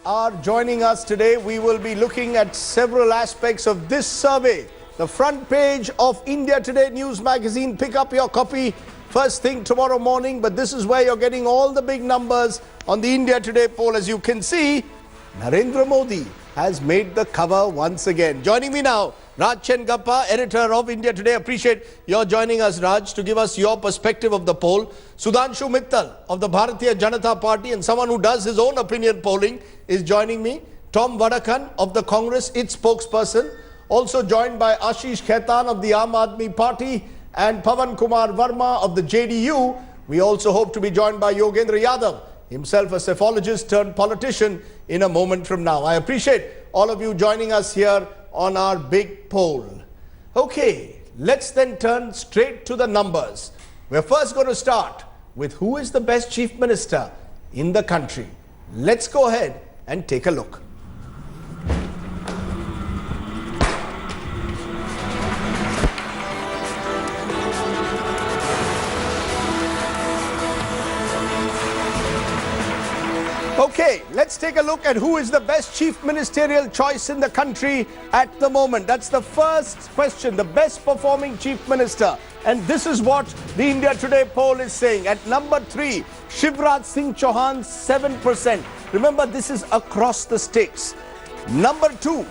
are joining us today. We will be looking at several aspects of this survey. The front page of India Today News Magazine. Pick up your copy first thing tomorrow morning. But this is where you're getting all the big numbers on the India Today poll. As you can see, Narendra Modi has made the cover once again. Joining me now, Raj Chengappa, editor of India Today. Appreciate your joining us, Raj, to give us your perspective of the poll. Sudhanshu Mittal of the Bharatiya Janata Party and someone who does his own opinion polling is joining me. Tom Vadakan of the Congress, its spokesperson. Also joined by Ashish Khaitan of the Aam Aadmi Party and Pawan Kumar Verma of the JDU. We also hope to be joined by Yogendra Yadav, himself a psephologist turned politician, in a moment from now. I appreciate all of you joining us here on our big poll. Okay, let's then turn straight to the numbers. We're first going to start with who is the best chief minister in the country. Let's go ahead and take a look. Okay, let's take a look at who is the best chief ministerial choice in the country at the moment. That's the first question, the best performing chief minister. And this is what the India Today poll is saying. At number 3, Shivraj Singh Chauhan, 7%. Remember, this is across the states. Number 2,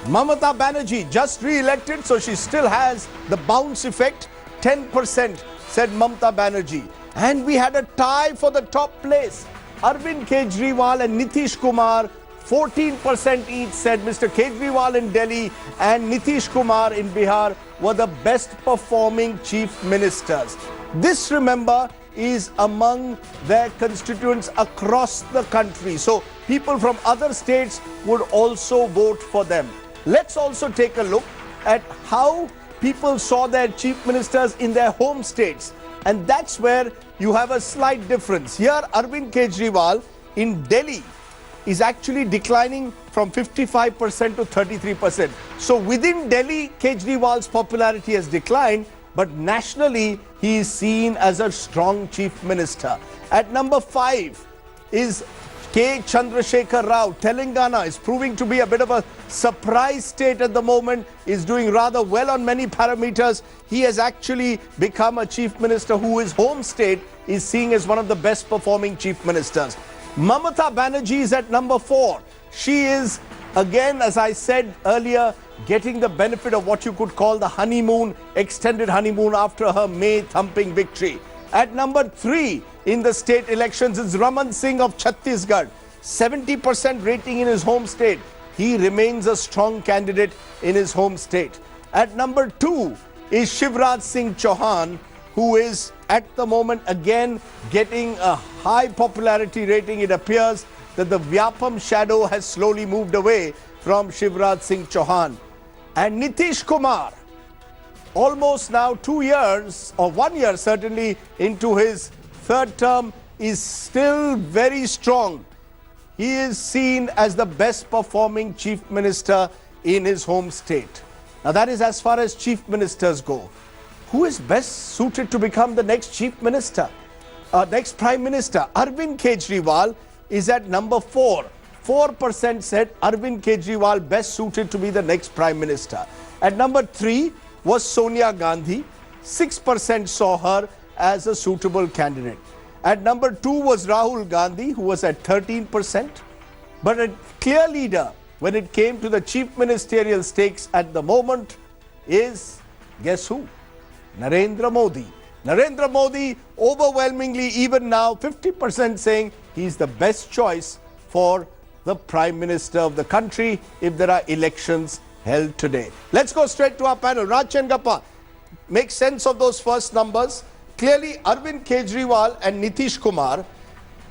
Mamata Banerjee, just re-elected, so she still has the bounce effect. 10% said Mamata Banerjee. And we had a tie for the top place. Arvind Kejriwal and Nitish Kumar, 14% each said Mr. Kejriwal in Delhi and Nitish Kumar in Bihar were the best performing chief ministers. This, remember, is among their constituents across the country. So people from other states would also vote for them. Let's also take a look at how people saw their chief ministers in their home states. And that's where you have a slight difference. Here, Arvind Kejriwal in Delhi is actually declining from 55% to 33%. So within Delhi, Kejriwal's popularity has declined, but nationally, he is seen as a strong chief minister. At number 5 is K. Chandrasekhar Rao. Telangana is proving to be a bit of a surprise state at the moment, is doing rather well on many parameters. He has actually become a chief minister who his home state is seeing as one of the best performing chief ministers. Mamata Banerjee is at number 4. She is, again, as I said earlier, getting the benefit of what you could call the honeymoon, extended honeymoon after her May thumping victory. At number 3 in the state elections is Raman Singh of Chhattisgarh. 70% rating in his home state. He remains a strong candidate in his home state. At number 2 is Shivraj Singh Chauhan, who is at the moment again getting a high popularity rating. It appears that the Vyapam shadow has slowly moved away from Shivraj Singh Chauhan. And Nitish Kumar, almost now 2 years, or 1 year certainly, into his third term, is still very strong. He is seen as the best performing chief minister in his home state. Now that is as far as chief ministers go. Who is best suited to become the next chief minister, next prime minister? Arvind Kejriwal is at number 4. 4% said Arvind Kejriwal best suited to be the next prime minister. At number 3 was Sonia Gandhi. 6% saw her as a suitable candidate. At number 2 was Rahul Gandhi, who was at 13%. But a clear leader when it came to the chief ministerial stakes at the moment is, guess who? Narendra Modi. Narendra Modi overwhelmingly, even now, 50% saying he's the best choice for the prime minister of the country if there are elections held today. Let's go straight to our panel. Raj Chengappa, make sense of those first numbers. Clearly, Arvind Kejriwal and Nitish Kumar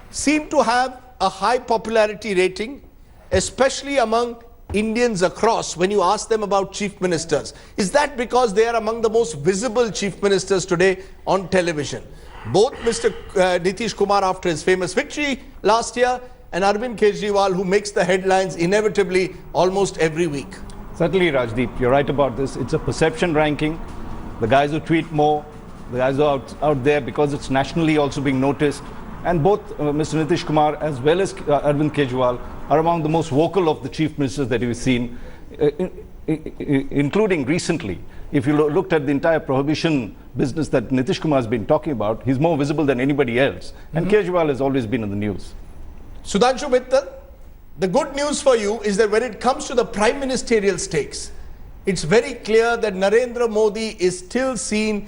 seem to have a high popularity rating, especially among Indians across when you ask them about chief ministers. Is that because they are among the most visible chief ministers today on television? Both Mr. Nitish Kumar after his famous victory last year and Arvind Kejriwal, who makes the headlines inevitably almost every week. Certainly, Rajdeep, you're right about this. It's a perception ranking. The guys who tweet more, the guys who are out there because it's nationally also being noticed. And both Mr. Nitish Kumar as well as Arvind Kejriwal are among the most vocal of the chief ministers that we've seen, including recently. If you looked at the entire prohibition business that Nitish Kumar has been talking about, he's more visible than anybody else. And Kejriwal has always been in the news. Sudhanshu Mittal, the good news for you is that when it comes to the prime ministerial stakes, it's very clear that Narendra Modi is still seen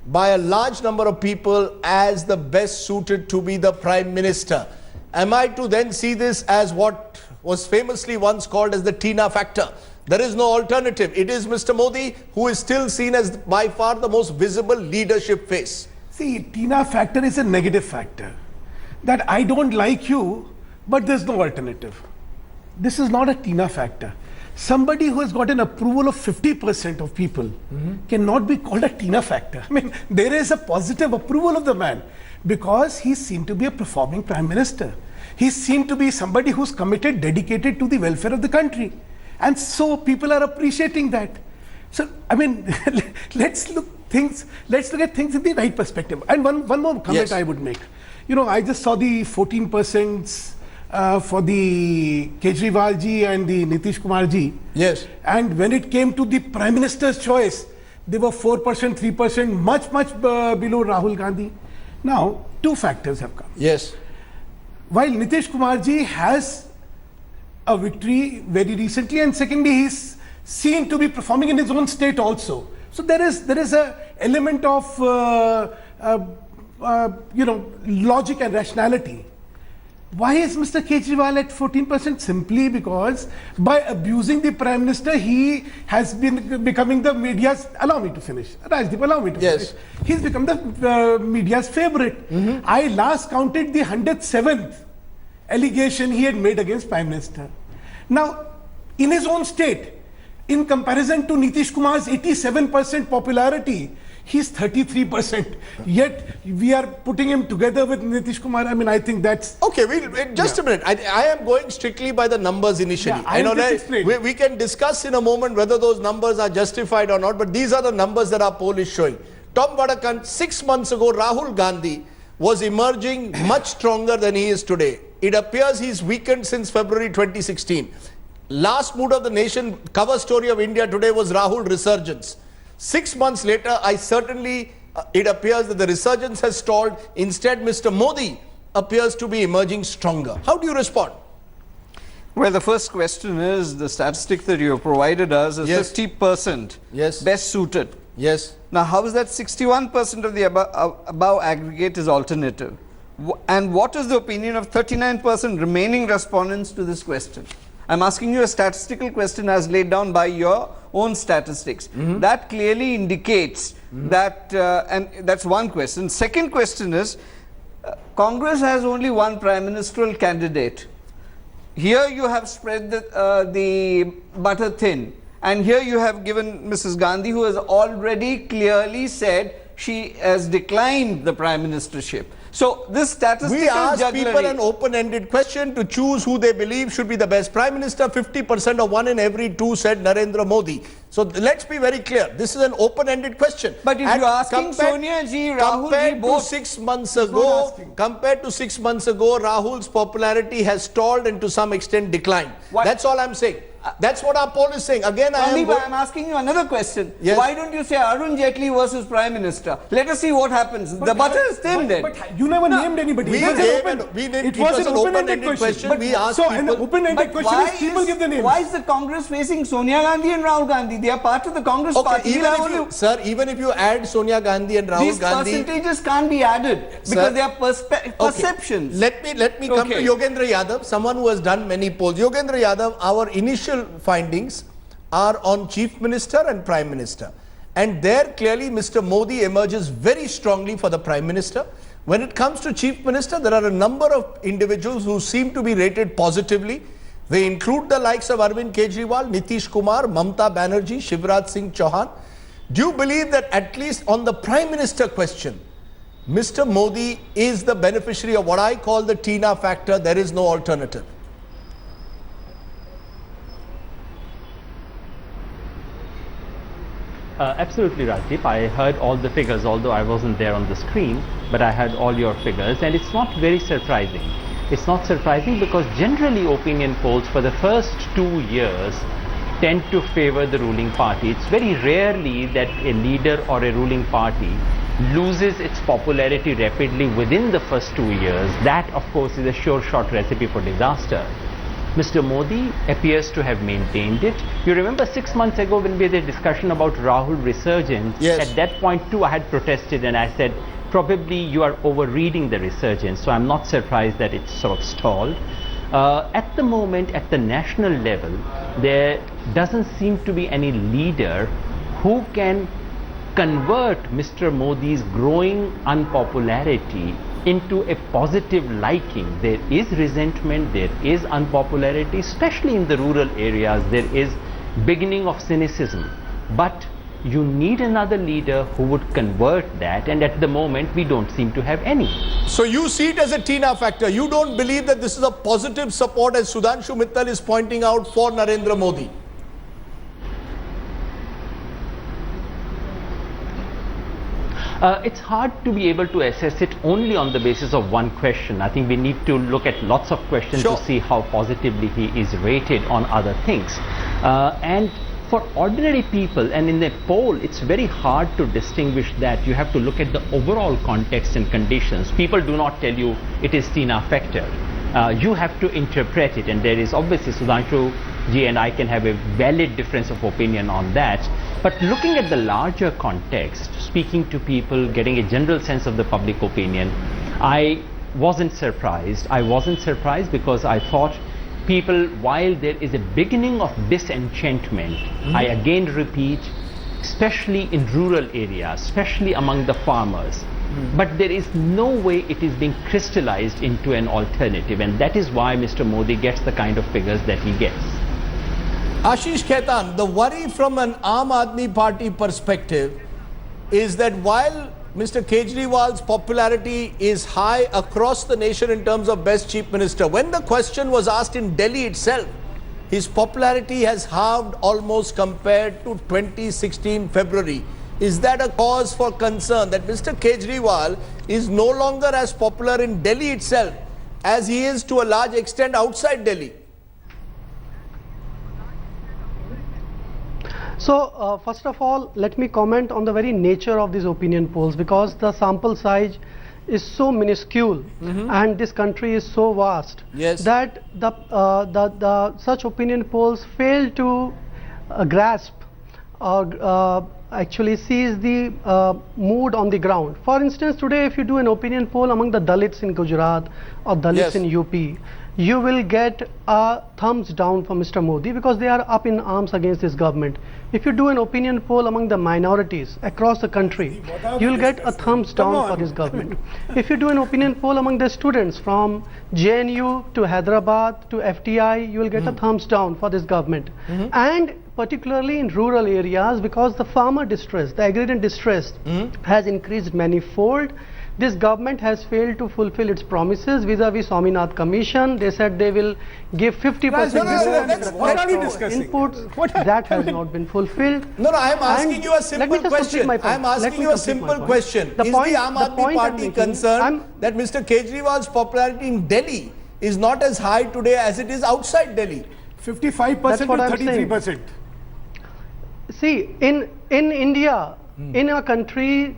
by a large number of people as the best suited to be the prime minister. Am I to then see this as what was famously once called as the Tina factor? There is no alternative. It is Mr. Modi who is still seen as by far the most visible leadership face. See, Tina factor is a negative factor. That I don't like you, but there's no alternative. This is not a Tina factor. Somebody who has got an approval of 50% of people cannot be called a Tina factor. I mean, there is a positive approval of the man because he seemed to be a performing prime minister. He seemed to be somebody who's committed, dedicated to the welfare of the country. And so people are appreciating that. So, I mean, let's look at things in the right perspective. And one more comment I would make. You know, I just saw the 14% for the Kejriwal ji and the Nitish Kumar ji. Yes. And when it came to the Prime Minister's choice, they were 4%, 3%, much below Rahul Gandhi. Now, two factors have come. Yes. While Nitish Kumar ji has a victory very recently, and secondly, he's seen to be performing in his own state also. So there is a element of logic and rationality. Why is Mr. Kejriwal at 14%? Simply because by abusing the Prime Minister, he has been becoming the media's, allow me to finish, Rajdeep, allow me to finish. He's become the media's favorite. I last counted the 107th allegation he had made against Prime Minister. Now, in his own state, in comparison to Nitish Kumar's 87% popularity, he's 33%. Yet we are putting him together with Nitish Kumar. I mean, I think that's okay. Just a minute. I am going strictly by the numbers initially. Yeah, we can discuss in a moment whether those numbers are justified or not. But these are the numbers that our poll is showing. Tom Vadakan, 6 months ago, Rahul Gandhi was emerging much stronger than he is today. It appears he's weakened since February 2016. Last mood of the nation cover story of India today was Rahul resurgence. 6 months later, it appears that the resurgence has stalled. Instead, Mr. Modi appears to be emerging stronger. How do you respond? Well, the first question is the statistic that you have provided us is 50% best suited. Yes. Now, how is that 61% of the above aggregate is alternative? And what is the opinion of 39% remaining respondents to this question? I'm asking you a statistical question as laid down by your own statistics. That clearly indicates that, and that's one question. Second question is, Congress has only one prime ministerial candidate. Here you have spread the butter thin. And here you have given Mrs. Gandhi, who has already clearly said she has declined the prime ministership. So this statistical We asked jugglery, people an open-ended question to choose who they believe should be the best prime minister. 50% of 1 in every 2 said Narendra Modi. So let's be very clear. This is an open-ended question. But if you're asking Sonia ji, Rahul ji, both 6 months ago, compared to 6 months ago, Rahul's popularity has stalled and to some extent declined. That's all I'm saying. That's what our poll is saying. Again, I'm asking you another question. Yes. Why don't you say Arun Jaitley versus Prime Minister? Let us see what happens. The butter is thin then. But you never named anybody. It was an open-ended question. We asked so people. an open-ended question is people give the names. Why is the Congress facing Sonia Gandhi and Rahul Gandhi? They are part of the Congress party. Even if you add Sonia Gandhi and Rahul Gandhi, these percentages can't be added because they are perceptions. Let me come to Yogendra Yadav, someone who has done many polls. Yogendra Yadav, our initial findings are on Chief Minister and Prime Minister. And there clearly Mr. Modi emerges very strongly for the Prime Minister. When it comes to Chief Minister, there are a number of individuals who seem to be rated positively. They include the likes of Arvind Kejriwal, Nitish Kumar, Mamta Banerjee, Shivraj Singh Chauhan. Do you believe that at least on the Prime Minister question, Mr. Modi is the beneficiary of what I call the Tina factor? There is no alternative. Absolutely, Rajdeep. I heard all the figures, although I wasn't there on the screen, but I heard all your figures, and it's not very surprising. It's not surprising because generally opinion polls for the first 2 years tend to favor the ruling party. It's very rarely that a leader or a ruling party loses its popularity rapidly within the first 2 years. That, of course, is a sure shot recipe for disaster. Mr. Modi appears to have maintained it. You remember 6 months ago when we had a discussion about Rahul resurgence, Yes. at that point too I had protested and I said, probably you are overreading the resurgence, so I'm not surprised that it's sort of stalled. At the moment, at the national level, there doesn't seem to be any leader who can convert Mr. Modi's growing unpopularity into a positive liking. There is resentment, there is unpopularity, especially in the rural areas. There is beginning of cynicism, but you need another leader who would convert that, and at the moment we don't seem to have any. So you see it as a Tina factor. You don't believe that this is a positive support, as Sudhanshu Mittal is pointing out, for Narendra Modi? It's hard to be able to assess it only on the basis of one question. I think we need to look at lots of questions Sure. to see how positively he is rated on other things. And for ordinary people, and in a poll, it's very hard to distinguish that. You have to look at the overall context and conditions. People do not tell you it is Tina factor. You have to interpret it, and there is obviously Sudhanshu ji and I can have a valid difference of opinion on that. But looking at the larger context, speaking to people, getting a general sense of the public opinion, I wasn't surprised. I wasn't surprised because I thought people, while there is a beginning of disenchantment, I again repeat, especially in rural areas, especially among the farmers, but there is no way it is being crystallized into an alternative, and that is why Mr. Modi gets the kind of figures that he gets. Ashish Khaitan, the worry from an Aam Aadmi Party perspective is that while Mr. Kejriwal's popularity is high across the nation in terms of best chief minister, when the question was asked in Delhi itself, his popularity has halved almost compared to 2016 February. Is that a cause for concern that Mr. Kejriwal is no longer as popular in Delhi itself as he is to a large extent outside Delhi? So, first of all, let me comment on the very nature of these opinion polls, because the sample size is so minuscule and this country is so vast that the such opinion polls fail to grasp or actually seize the mood on the ground. For instance, today if you do an opinion poll among the Dalits in Gujarat or Dalits in UP, you will get a thumbs down for Mr. Modi because they are up in arms against this government. If you do an opinion poll among the minorities across the country, you will get a thumbs down for this government. If you do an opinion poll among the students from JNU to Hyderabad to FTI, you will get a thumbs down for this government. And particularly in rural areas, because the farmer distress, the agrarian distress has increased manifold. This government has failed to fulfill its promises vis-a-vis Swaminathan Commission. They said they will give 50% What are we discussing? inputs. That has not been fulfilled. No, I am asking you a simple question. I am asking you a simple question. Is the Aam Aadmi Party concerned that Mr. Kejriwal's popularity in Delhi is not as high today as it is outside Delhi? 55% to 33%. See, in India, in a country,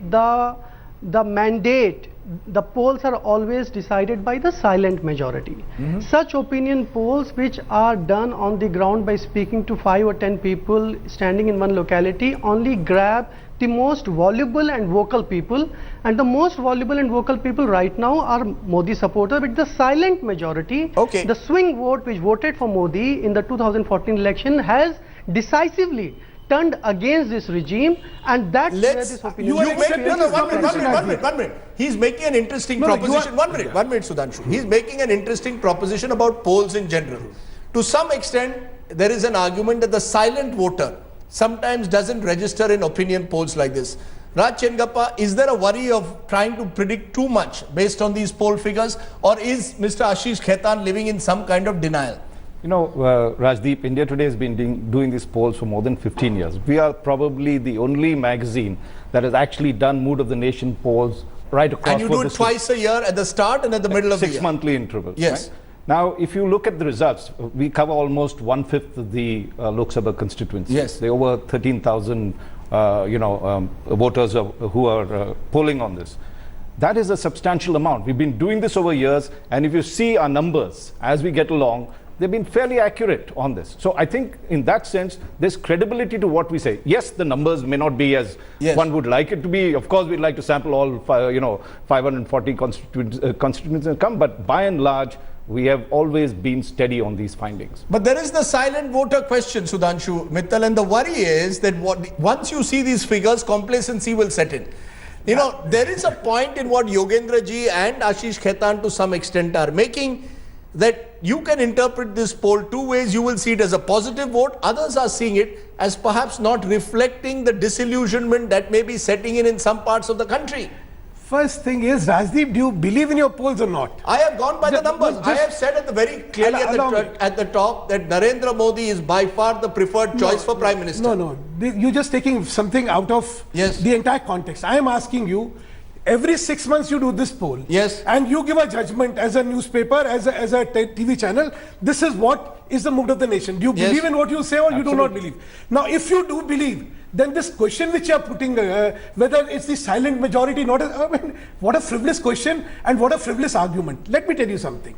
the mandate, the polls are always decided by the silent majority. Such opinion polls which are done on the ground by speaking to 5 or 10 people standing in one locality only grab the most voluble and vocal people, and the most voluble and vocal people right now are Modi supporters, but the silent majority, the swing vote which voted for Modi in the 2014 election has decisively turned against this regime, and that's where this opinion one minute. He's making an interesting proposition. One minute, Sudhanshu. He's making an interesting proposition about polls in general. To some extent, there is an argument that the silent voter sometimes doesn't register in opinion polls like this. Raj Chengappa, is there a worry of trying to predict too much based on these poll figures, or is Mr. Ashish Khaitan living in some kind of denial? You know, Rajdeep, India Today has been doing these polls for more than 15 years. We are probably the only magazine that has actually done mood of the nation polls right across. And you do it twice a year at the start and at the middle of the year. 6 monthly intervals. Yes. Right? Now, if you look at the results, we cover almost 1/5 of the Lok Sabha constituencies. Yes. There are over 13,000 voters who are polling on this. That is a substantial amount. We've been doing this over years, and if you see our numbers as we get along, they've been fairly accurate on this. So I think in that sense, there's credibility to what we say. Yes, the numbers may not be as one would like it to be. Of course, we'd like to sample all 540 constituencies come, but by and large, we have always been steady on these findings. But there is the silent voter question, Sudhanshu Mittal, and the worry is that once you see these figures, complacency will set in. You know, there is a point in what Yogendra ji and Ashish Khaitan to some extent are making, that you can interpret this poll two ways. You will see it as a positive vote. Others are seeing it as perhaps not reflecting the disillusionment that may be setting in some parts of the country. First thing is, Rajdeep, do you believe in your polls or not? I have gone by the numbers. I have said at the very clearly at the top that Narendra Modi is by far the preferred choice for Prime Minister. No. You're just taking something out of the entire context. I am asking you, every 6 months you do this poll. Yes. And you give a judgment as a newspaper, as a TV channel. This is what is the mood of the nation. Do you believe in what you say or you do not believe? Now, if you do believe, then this question which you are putting, whether it's the silent majority, not, I mean, what a frivolous question and what a frivolous argument. Let me tell you something.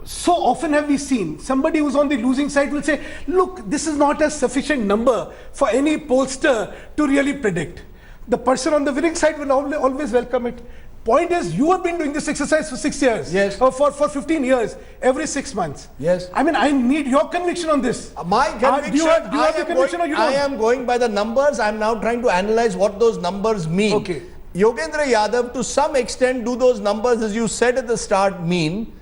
So often have we seen somebody who's on the losing side will say, look, this is not a sufficient number for any pollster to really predict. The person on the winning side will always welcome it. Point is, you have been doing this exercise for 6 years, or for 15 years, every 6 months. Yes. I mean, I need your conviction on this. My conviction, do you have the conviction or you don't? I am going by the numbers. I am now trying to analyze what those numbers mean. Okay. Yogendra Yadav, to some extent, do those numbers, as you said at the start, mean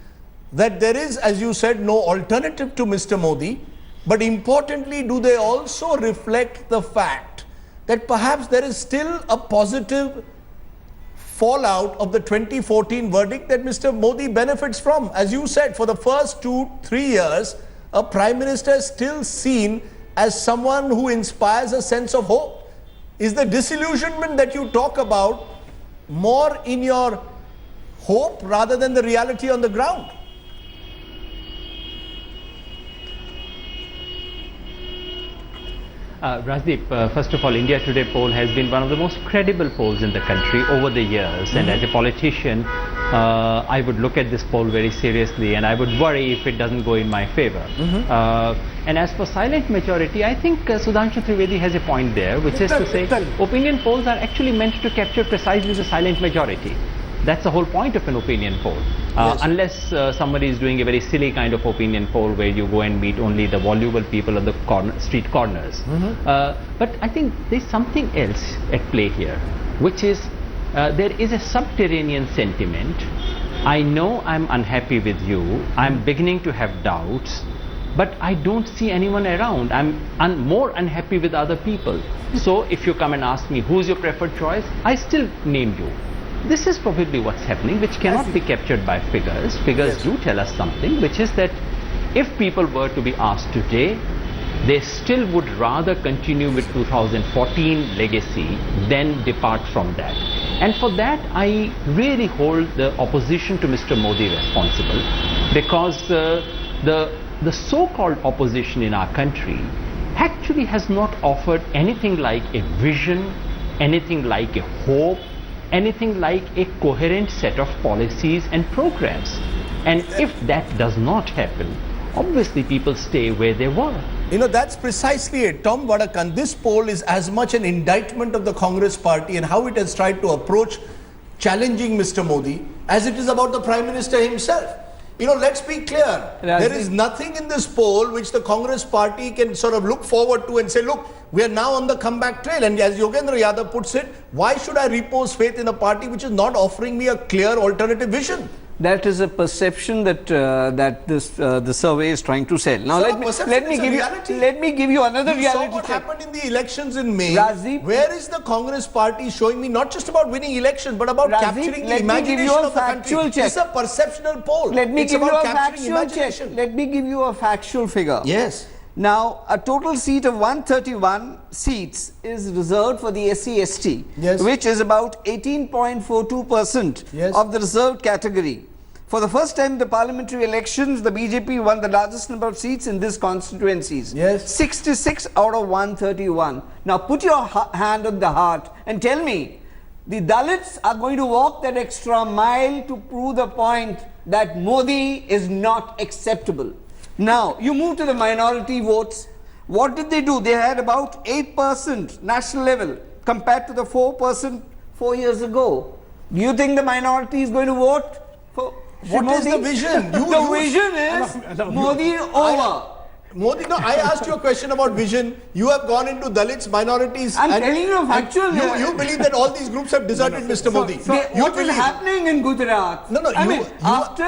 that there is, as you said, no alternative to Mr. Modi. But importantly, do they also reflect the fact that perhaps there is still a positive fallout of the 2014 verdict that Mr. Modi benefits from? As you said, for the first 2-3 years, a Prime Minister is still seen as someone who inspires a sense of hope. Is the disillusionment that you talk about more in your hope rather than the reality on the ground? Rajdeep, first of all, India Today poll has been one of the most credible polls in the country over the years, and as a politician, I would look at this poll very seriously, and I would worry if it doesn't go in my favor. And as for silent majority, I think Sudhanshu Trivedi has a point there, which is to say opinion polls are actually meant to capture precisely the silent majority. That's the whole point of an opinion poll. Unless somebody is doing a very silly kind of opinion poll where you go and meet only the voluble people at the street corners. But I think there's something else at play here, which is there is a subterranean sentiment. I know I'm unhappy with you. I'm beginning to have doubts, but I don't see anyone around. I'm more unhappy with other people. So if you come and ask me, who's your preferred choice? I still name you. This is probably what's happening, which cannot be captured by figures. Figures do tell us something, which is that if people were to be asked today, they still would rather continue with 2014 legacy than depart from that. And for that, I really hold the opposition to Mr. Modi responsible, because the so-called opposition in our country actually has not offered anything like a vision, anything like a hope, anything like a coherent set of policies and programs. And if that does not happen, obviously people stay where they were. You know, that's precisely it. Tom Vadakan, this poll is as much an indictment of the Congress party and how it has tried to approach challenging Mr. Modi as it is about the Prime Minister himself. You know, let's be clear. There is nothing in this poll which the Congress party can sort of look forward to and say, look, we are now on the comeback trail. And as Yogendra Yadav puts it, why should I repose faith in a party which is not offering me a clear alternative vision? That is a perception that the survey is trying to sell. Now let me give you another reality. You saw what happened in the elections in May. Rajdeep, where is the Congress party showing me not just about winning elections, but about capturing the imagination of the country? It's a perceptional poll. Let me give you a factual check. Let me give you a factual figure. Yes. Now, a total seat of 131 seats is reserved for the SC/ST, Yes. which is about 18.42% Yes. of the reserved category. For the first time in the parliamentary elections, the BJP won the largest number of seats in these constituencies. Yes. 66 out of 131. Now, put your hand on the heart and tell me, the Dalits are going to walk that extra mile to prove the point that Modi is not acceptable. Now, you move to the minority votes. What did they do? They had about 8% national level compared to the 4% 4 years ago. Do you think the minority is going to vote for What is Modi? the vision? The vision is Modi over. Modi, no, I asked you a question about vision. You have gone into Dalits, minorities. I'm and telling you factual. You believe that all these groups have deserted Mr. Modi. You What is believe- happening in Gujarat? No, no, I you- mean, you- after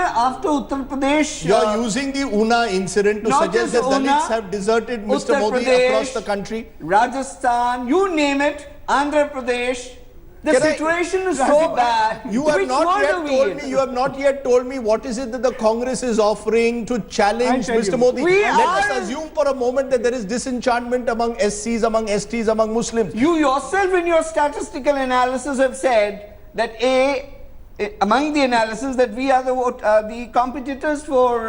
Uttar Pradesh, You're using the Una incident to not suggest just that Dalits Una, have deserted Mr. Uttar Modi Pradesh, across the country. Rajasthan, you name it, Andhra Pradesh. The Can I- situation is so bad. You have Which not one yet are we told in? me. You have not yet told me what is it that the Congress is offering to challenge I'll tell Mr. you. Modi. We Let us are- assume for a moment that there is disenchantment among SCs, among STs, among Muslims. You yourself in your statistical analysis have said that among the analysis that we are the competitors for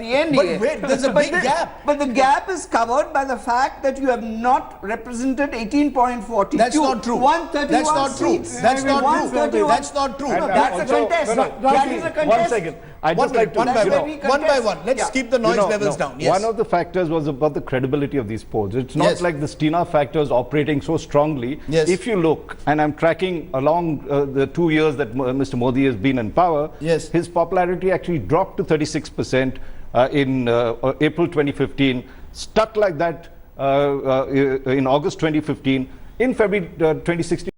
the NDA. But wait, there's a big gap. But the gap is covered by the fact that you have not represented 18.42. That's not true. 131 That's not true. seats. That's not true. 131. That's not true. No, that's a Also- contest. no, no, That please, is a contest. one second. I One just by like to, one by you know, one by one. Let's Yeah. keep the noise levels no, down. Yes. One of the factors was about the credibility of these polls. It's not Yes. like the Stina factor is operating so strongly. Yes. If you look, and I'm tracking along the 2 years that Mr. Modi has been in power, Yes. his popularity actually dropped to 36% in April 2015, stuck like that in August 2015, in February 2016,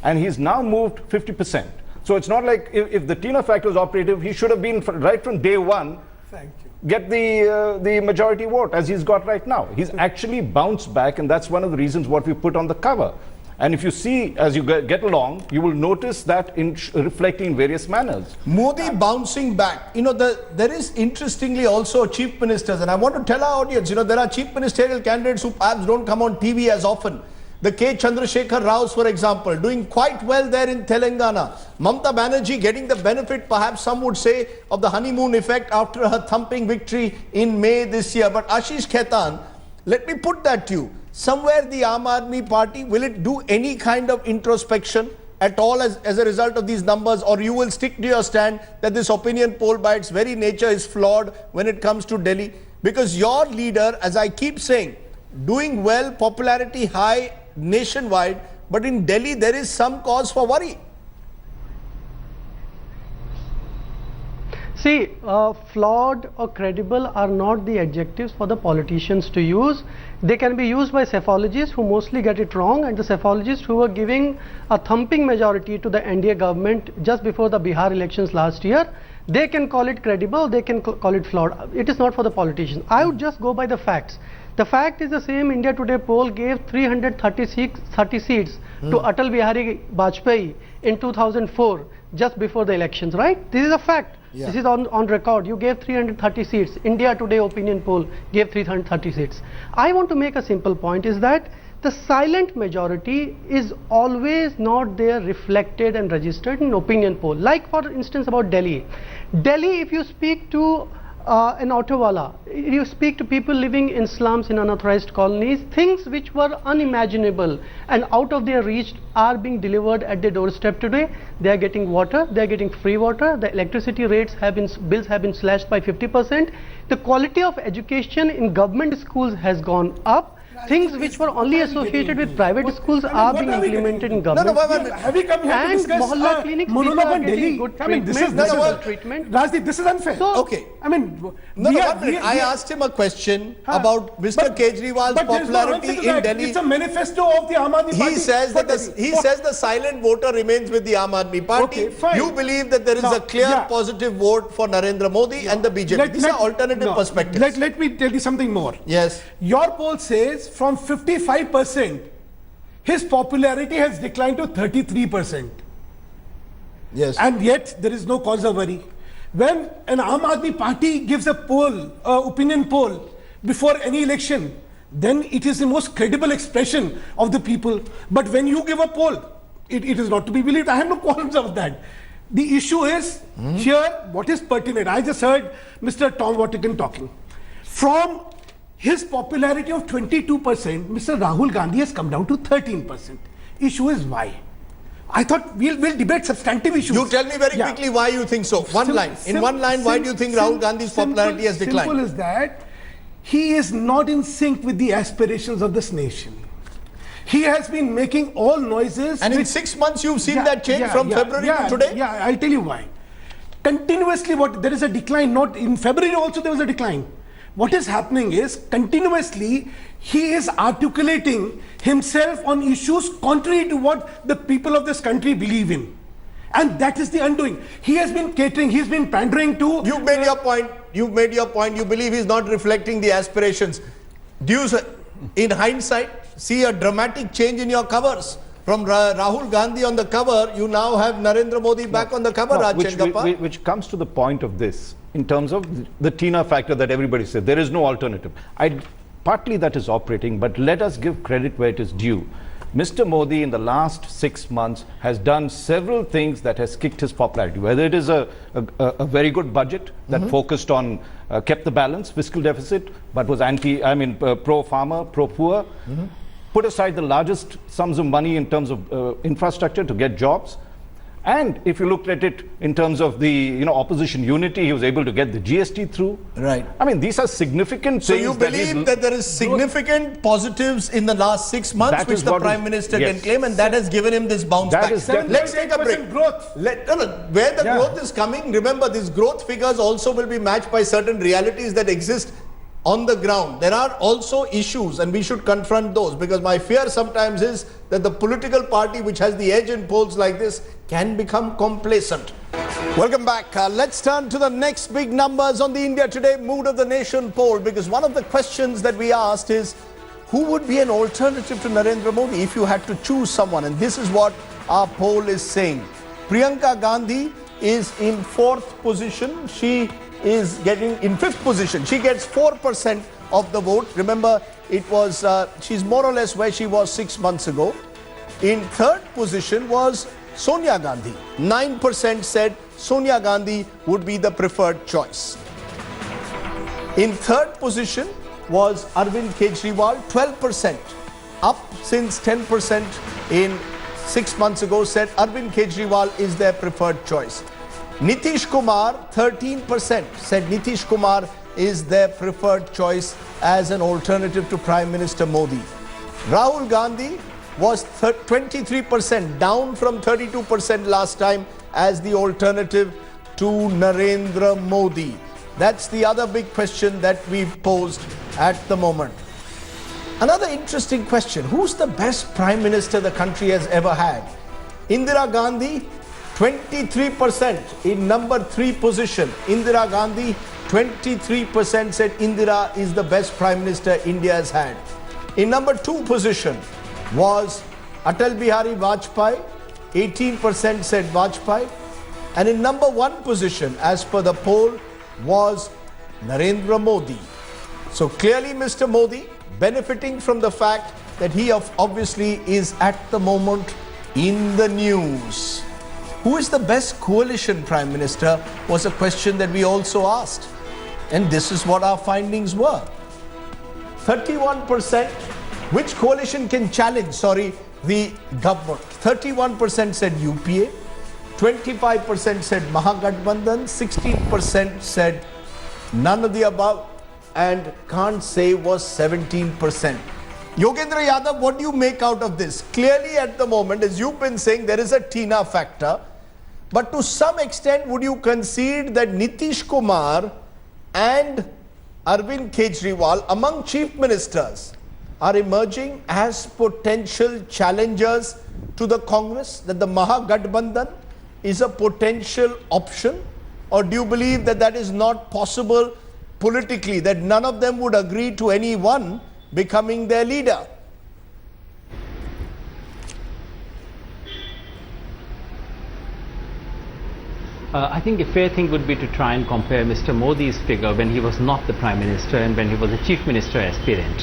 and he's now moved 50%. So it's not like if the Tina factor is operative, he should have been right from day one. Thank you. Get the majority vote as he's got right now. He's actually bounced back, and that's one of the reasons what we put on the cover. And if you see as you get along, you will notice that in reflecting in various manners. Modi bouncing back. You know, there is interestingly also chief ministers, and I want to tell our audience, you know, there are chief ministerial candidates who perhaps don't come on TV as often. The K. Chandrasekhar Rao's, for example, doing quite well there in Telangana. Mamata Banerjee getting the benefit, perhaps some would say, of the honeymoon effect after her thumping victory in May this year. But Ashish Khaitan, let me put that to you. Somewhere the Aam Aadmi Party, will it do any kind of introspection at all as a result of these numbers, or you will stick to your stand that this opinion poll by its very nature is flawed when it comes to Delhi? Because your leader, as I keep saying, doing well, popularity high nationwide, but in Delhi there is some cause for worry. See, flawed or credible are not the adjectives for the politicians to use. They can be used by psephologists who mostly get it wrong, and the psephologists who were giving a thumping majority to the NDA government just before the Bihar elections last year. They can call it credible, they can call it flawed. It is not for the politicians. I would just go by the facts. The fact is the same. India Today poll gave 30 seats to Atal Bihari Vajpayee in 2004, just before the elections, right? This is a fact. Yeah. This is on record. You gave 330 seats. India Today opinion poll gave 330 seats. I want to make a simple point, is that the silent majority is always not there reflected and registered in opinion poll. Like for instance about Delhi. Delhi, if you speak to an autowala, you speak to people living in slums, in unauthorized colonies, things which were unimaginable and out of their reach are being delivered at their doorstep today. They are getting water, they are getting free water, the electricity rates bills have been slashed by 50%. The quality of education in government schools has gone up. Things which were only associated with private schools are being implemented in government. Have we come here to And discuss Mohalla clinics, people monologue are on getting Delhi? good I mean, this is treatment, this is treatment. Rajdeep, this is unfair. So- Okay. I mean, No, we no, are- one minute. we are- I we are- asked him a question Huh. about Mr. But- Kejriwal's but there's no popularity answer to in that. Delhi. It's a manifesto of the Aam Aadmi Party. He says for that Delhi. the silent voter remains with the Aam Aadmi Party. Okay, fine. You believe that there is Now, a clear yeah. positive vote for Narendra Modi and the BJP. These are alternative perspectives. Let me tell you something more. Yes. Your poll says from 55%, his popularity has declined to 33%. Yes. And yet there is no cause of worry. When an Aam Aadmi Party gives a poll, opinion poll, before any election, then it is the most credible expression of the people. But when you give a poll, it is not to be believed. I have no qualms of that. The issue is here, what is pertinent. I just heard Mr. Tom Wattigan talking. From his popularity of 22%, Mr. Rahul Gandhi has come down to 13%. Issue is why? I thought we'll debate substantive issues. You tell me very quickly why you think so. One line. In one line, why do you think Rahul Gandhi's popularity has declined? Simple is that he is not in sync with the aspirations of this nation. He has been making all noises. And in 6 months, you've seen that change from February to today? Yeah, I'll tell you why. Continuously, there is a decline. Not in February also there was a decline. What is happening is continuously he is articulating himself on issues contrary to what the people of this country believe in. And that is the undoing. He has been catering, he's been pandering to... You've made your point. You've made your point. You believe he's not reflecting the aspirations. Do you, in hindsight, see a dramatic change in your covers? From Rahul Gandhi on the cover, you now have Narendra Modi back on the cover, which comes to the point of this, in terms of the Tina factor that everybody said, there is no alternative. Partly that is operating, but let us give credit where it is due. Mr. Modi in the last 6 months has done several things that has kicked his popularity, whether it is a very good budget that focused on, kept the balance, fiscal deficit, but was pro-farmer, pro-poor, put aside the largest sums of money in terms of infrastructure to get jobs. And if you looked at it in terms of the opposition unity, he was able to get the GST through. Right. I mean, these are significant things. So you believe that there is significant positives in the last 6 months which the Prime Minister can claim, and that has given him this bounce back. Let's take a break. Growth. Where the growth is coming, remember these growth figures also will be matched by certain realities that exist on the ground. There are also issues and we should confront those, because my fear sometimes is that the political party which has the edge in polls like this can become complacent. Welcome back. Let's turn to the next big numbers on the India Today Mood of the Nation poll, because one of the questions that we asked is who would be an alternative to Narendra Modi if you had to choose someone, and this is what our poll is saying. Priyanka Gandhi is in 4th position. She is getting in 5th position. She gets 4% of the vote. Remember, it was she's more or less where she was 6 months ago. In 3rd position was Sonia Gandhi. 9% said Sonia Gandhi would be the preferred choice. In 3rd position was Arvind Kejriwal, 12%, up since 10% in 6 months ago, said Arvind Kejriwal is their preferred choice. Nitish Kumar, 13%, said Nitish Kumar is their preferred choice as an alternative to Prime Minister Modi. Rahul Gandhi was 23%, down from 32% last time, as the alternative to Narendra Modi. That's the other big question that we've posed at the moment. Another interesting question: who's the best Prime Minister the country has ever had? Indira Gandhi, 23% in number 3 position. Indira Gandhi, 23% said Indira is the best Prime Minister India has had. In number 2 position was Atal Bihari Vajpayee, 18% said Vajpayee. And in number 1 position, as per the poll, was Narendra Modi. So clearly Mr. Modi benefiting from the fact that he obviously is at the moment in the news. Who is the best coalition Prime Minister was a question that we also asked. And this is what our findings were. 31%, which coalition can challenge, the government? 31% said UPA, 25% said Mahagathbandhan, 16% said none of the above, and can't say was 17%. Yogendra Yadav, what do you make out of this? Clearly at the moment, as you've been saying, there is a Tina factor. But to some extent, would you concede that Nitish Kumar and Arvind Kejriwal, among chief ministers, are emerging as potential challengers to the Congress, that the Mahagathbandhan is a potential option? Or do you believe that that is not possible politically, that none of them would agree to anyone becoming their leader? I think a fair thing would be to try and compare Mr. Modi's figure when he was not the Prime Minister and when he was a Chief Minister aspirant,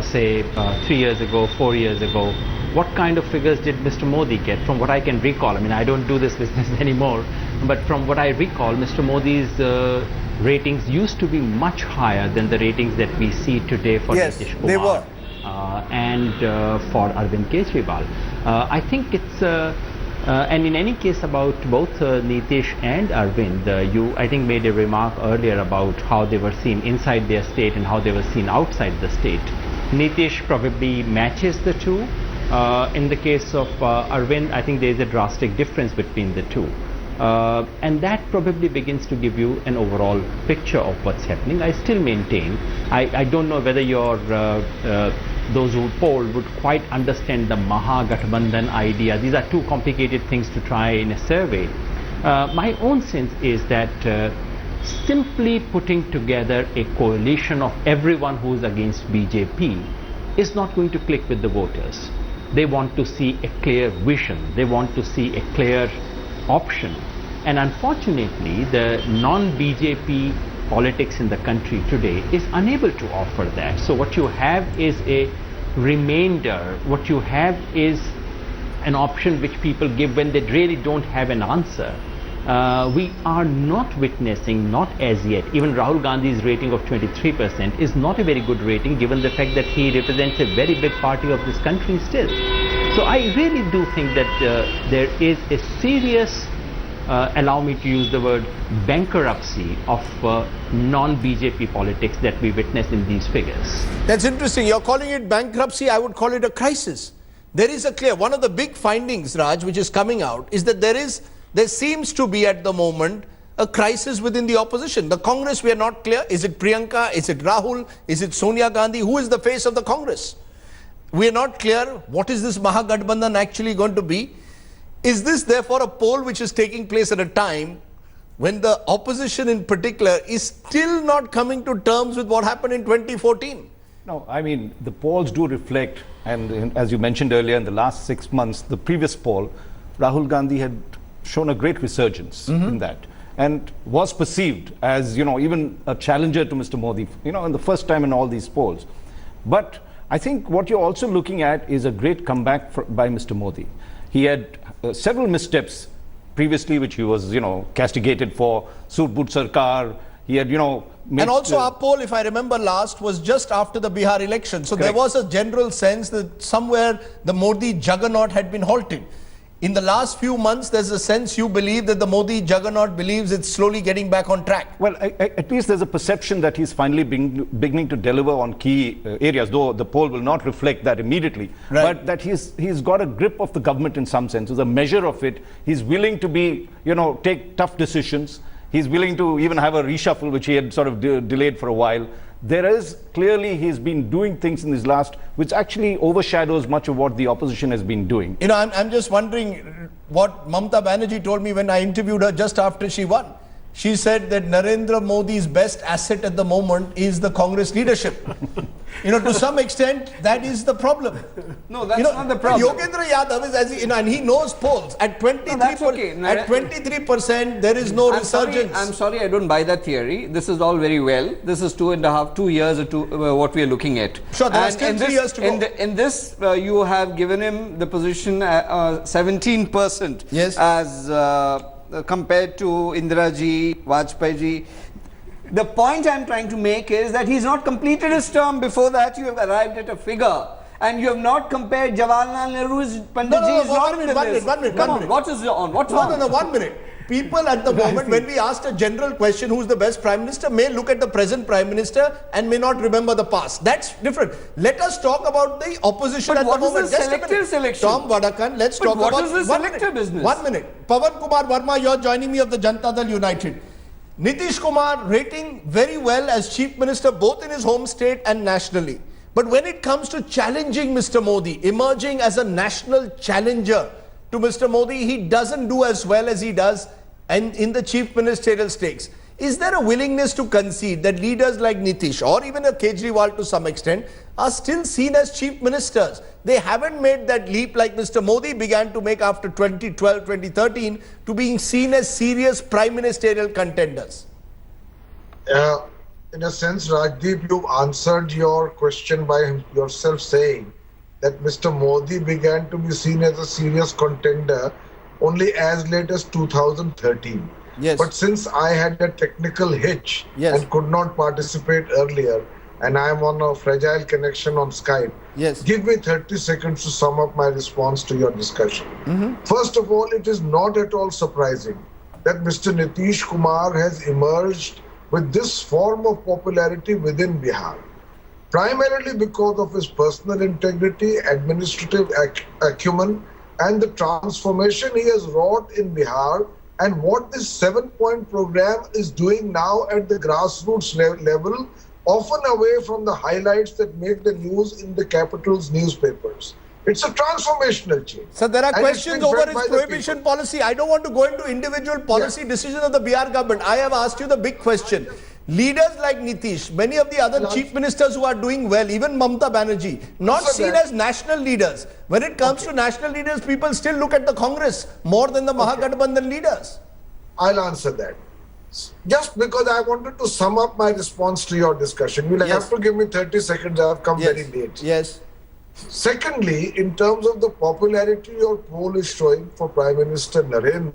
say 3 years ago, 4 years ago. What kind of figures did Mr. Modi get? From what I can recall, I mean, I don't do this business anymore, but from what I recall, Mr. Modi's ratings used to be much higher than the ratings that we see today for Nitish Kumar. They were. And for Arvind Kejriwal. I think it's and in any case about both Nitish and Arvind, you I think made a remark earlier about how they were seen inside their state and how they were seen outside the state. Nitish probably matches the two. In the case of Arvind, I think there is a drastic difference between the two. And that probably begins to give you an overall picture of what's happening. I still maintain, I don't know whether your those who poll would quite understand the Mahagathbandhan idea. These are two complicated things to try in a survey. My own sense is that simply putting together a coalition of everyone who is against BJP is not going to click with the voters. They want to see a clear vision. They want to see a clear option. And unfortunately, the non-BJP politics in the country today is unable to offer that. So what you have is a remainder. What you have is an option which people give when they really don't have an answer. We are not witnessing, not as yet, even Rahul Gandhi's rating of 23% is not a very good rating given the fact that he represents a very big party of this country still. So I really do think that there is a serious, allow me to use the word, bankruptcy of non-BJP politics that we witness in these figures. That's interesting. You're calling it bankruptcy. I would call it a crisis. There is a clear, one of the big findings, Raj, which is coming out, is that there seems to be at the moment a crisis within the opposition. The Congress, we are not clear. Is it Priyanka? Is it Rahul? Is it Sonia Gandhi? Who is the face of the Congress? We are not clear. What is this Mahagathbandhan actually going to be? Is this therefore a poll which is taking place at a time when the opposition in particular is still not coming to terms with what happened in 2014? No, I mean, the polls do reflect, and as you mentioned earlier, in the last 6 months, the previous poll, Rahul Gandhi had shown a great resurgence in that and was perceived as, even a challenger to Mr. Modi, in the first time in all these polls. But I think what you're also looking at is a great comeback by Mr. Modi. He had several missteps previously, which he was, castigated for. Soot Boot Sarkar. He had, and also our poll, if I remember last, was just after the Bihar election. So Correct. there was a general sense that somewhere the Modi juggernaut had been halted. In the last few months, there's a sense you believe that the Modi juggernaut believes it's slowly getting back on track. Well, at least there's a perception that he's finally beginning to deliver on key areas, though the poll will not reflect that immediately. Right. But that he's got a grip of the government in some sense. As a measure of it, he's willing to be, take tough decisions. He's willing to even have a reshuffle, which he had sort of delayed for a while. There is clearly he's been doing things in this last, which actually overshadows much of what the opposition has been doing. I'm just wondering what Mamta Banerjee told me when I interviewed her just after she won. She said that Narendra Modi's best asset at the moment is the Congress leadership. To some extent, that is the problem. No, that's not the problem. Yogendra Yadav is, as and he knows polls. At 23%, that's okay. at 23%, there is no resurgence. I'm sorry, I don't buy that theory. This is all very well. This is 2 years or what we are looking at. Sure, there are still 3 years to go. In this, you have given him the position 17%. Yes. As compared to Indira ji, Vajpayee ji. The point I'm trying to make is that he's not completed his term. Before that, you have arrived at a figure. And you have not compared Jawaharlal Nehru's Panditji is not in the list. One minute. What is on? What's wrong? No, 1 minute. People at the moment, when we asked a general question, who's the best Prime Minister, may look at the present Prime Minister and may not remember the past. That's different. Let us talk about the opposition at the moment. What is the selective selection? Tom Vadakan, let's talk about... What is the selective business? 1 minute. Pawan Kumar Verma, you're joining me of the Jantar Dal United. Nitish Kumar rating very well as Chief Minister both in his home state and nationally. But when it comes to challenging Mr. Modi, emerging as a national challenger to Mr. Modi, he doesn't do as well as he does in the chief ministerial stakes. Is there a willingness to concede that leaders like Nitish or even a Kejriwal to some extent are still seen as chief ministers. They haven't made that leap like Mr. Modi began to make after 2012, 2013 to being seen as serious prime ministerial contenders. In a sense, Rajdeep, you've answered your question by yourself saying that Mr. Modi began to be seen as a serious contender only as late as 2013. Yes. But since I had a technical hitch and could not participate earlier, and I am on a fragile connection on Skype, give me 30 seconds to sum up my response to your discussion. First of all, it is not at all surprising that Mr. Nitish Kumar has emerged with this form of popularity within Bihar, primarily because of his personal integrity, administrative acumen, and the transformation he has wrought in Bihar, and what this 7-point program is doing now at the grassroots level, often away from the highlights that make the news in the capital's newspapers. It's a transformational change. So there are questions over his prohibition policy. I don't want to go into individual policy decisions of the Bihar government. I have asked you the big question. Leaders like Nitish, many of the other chief ministers who are doing well, even Mamata Banerjee, not seen as national leaders. When it comes to national leaders, people still look at the Congress more than the Mahagathbandhan leaders. I'll answer that. Just because I wanted to sum up my response to your discussion, you'll have to give me 30 seconds. I have come very late. Yes. Secondly, in terms of the popularity your poll is showing for Prime Minister Narendra,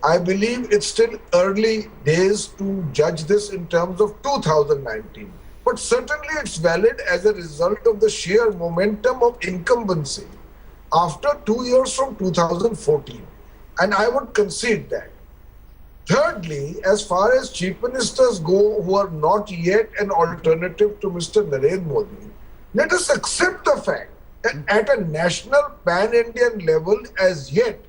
I believe it's still early days to judge this in terms of 2019. But certainly it's valid as a result of the sheer momentum of incumbency after 2 years from 2014. And I would concede that. Thirdly, as far as chief ministers go who are not yet an alternative to Mr. Narendra Modi, let us accept the fact that at a national pan-Indian level as yet,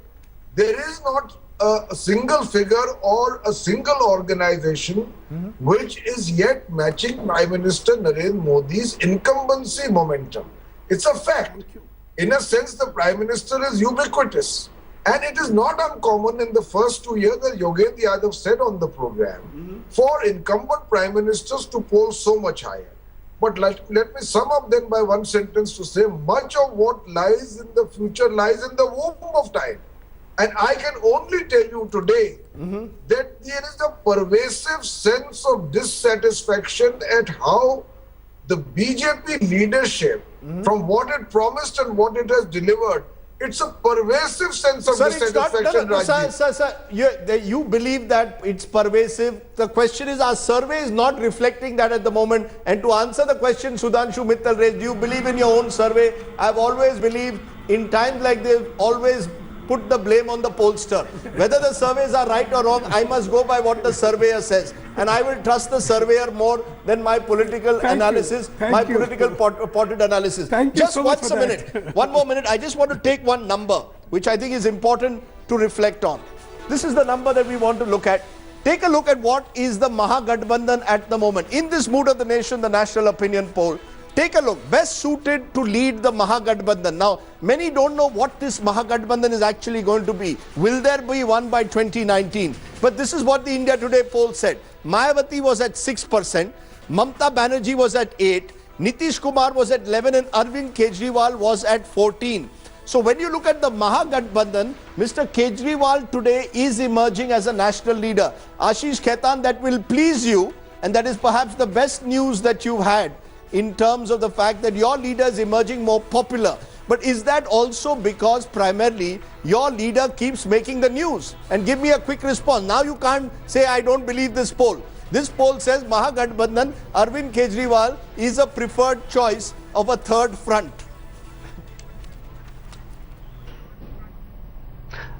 there is not a single figure or a single organization which is yet matching Prime Minister Narendra Modi's incumbency momentum. It's a fact. In a sense, the Prime Minister is ubiquitous. And it is not uncommon in the first 2 years, that Yogendra Yadav said on the program, for incumbent Prime Ministers to poll so much higher. But let me sum up then by one sentence to say much of what lies in the future lies in the womb of time. And I can only tell you today that there is a pervasive sense of dissatisfaction at how the BJP leadership, from what it promised and what it has delivered, it's a pervasive sense of dissatisfaction, Rajdeep. Sir, you believe that it's pervasive. The question is, our survey is not reflecting that at the moment. And to answer the question Sudhanshu Mittal raised, do you believe in your own survey? I've always believed in times like this, always put the blame on the pollster. Whether the surveys are right or wrong, I must go by what the surveyor says. And I will trust the surveyor more than my political analysis, my political potted analysis. Just so once a minute, one more minute. I just want to take one number, which I think is important to reflect on. This is the number that we want to look at. Take a look at what is the Mahagathbandhan at the moment. In this mood of the nation, the national opinion poll, take a look, best suited to lead the Mahagathbandhan. Now, many don't know what this Mahagathbandhan is actually going to be. Will there be one by 2019? But this is what the India Today poll said. Mayawati was at 6%, Mamata Banerjee was at 8%, Nitish Kumar was at 11%, and Arvind Kejriwal was at 14%. So when you look at the Mahagathbandhan, Mr. Kejriwal today is emerging as a national leader. Ashish Khaitan, that will please you, and that is perhaps the best news that you've had in terms of the fact that your leader is emerging more popular. But is that also because primarily your leader keeps making the news? And give me a quick response. Now you can't say, I don't believe this poll. This poll says Mahagathbandhan, Arvind Kejriwal is a preferred choice of a third front.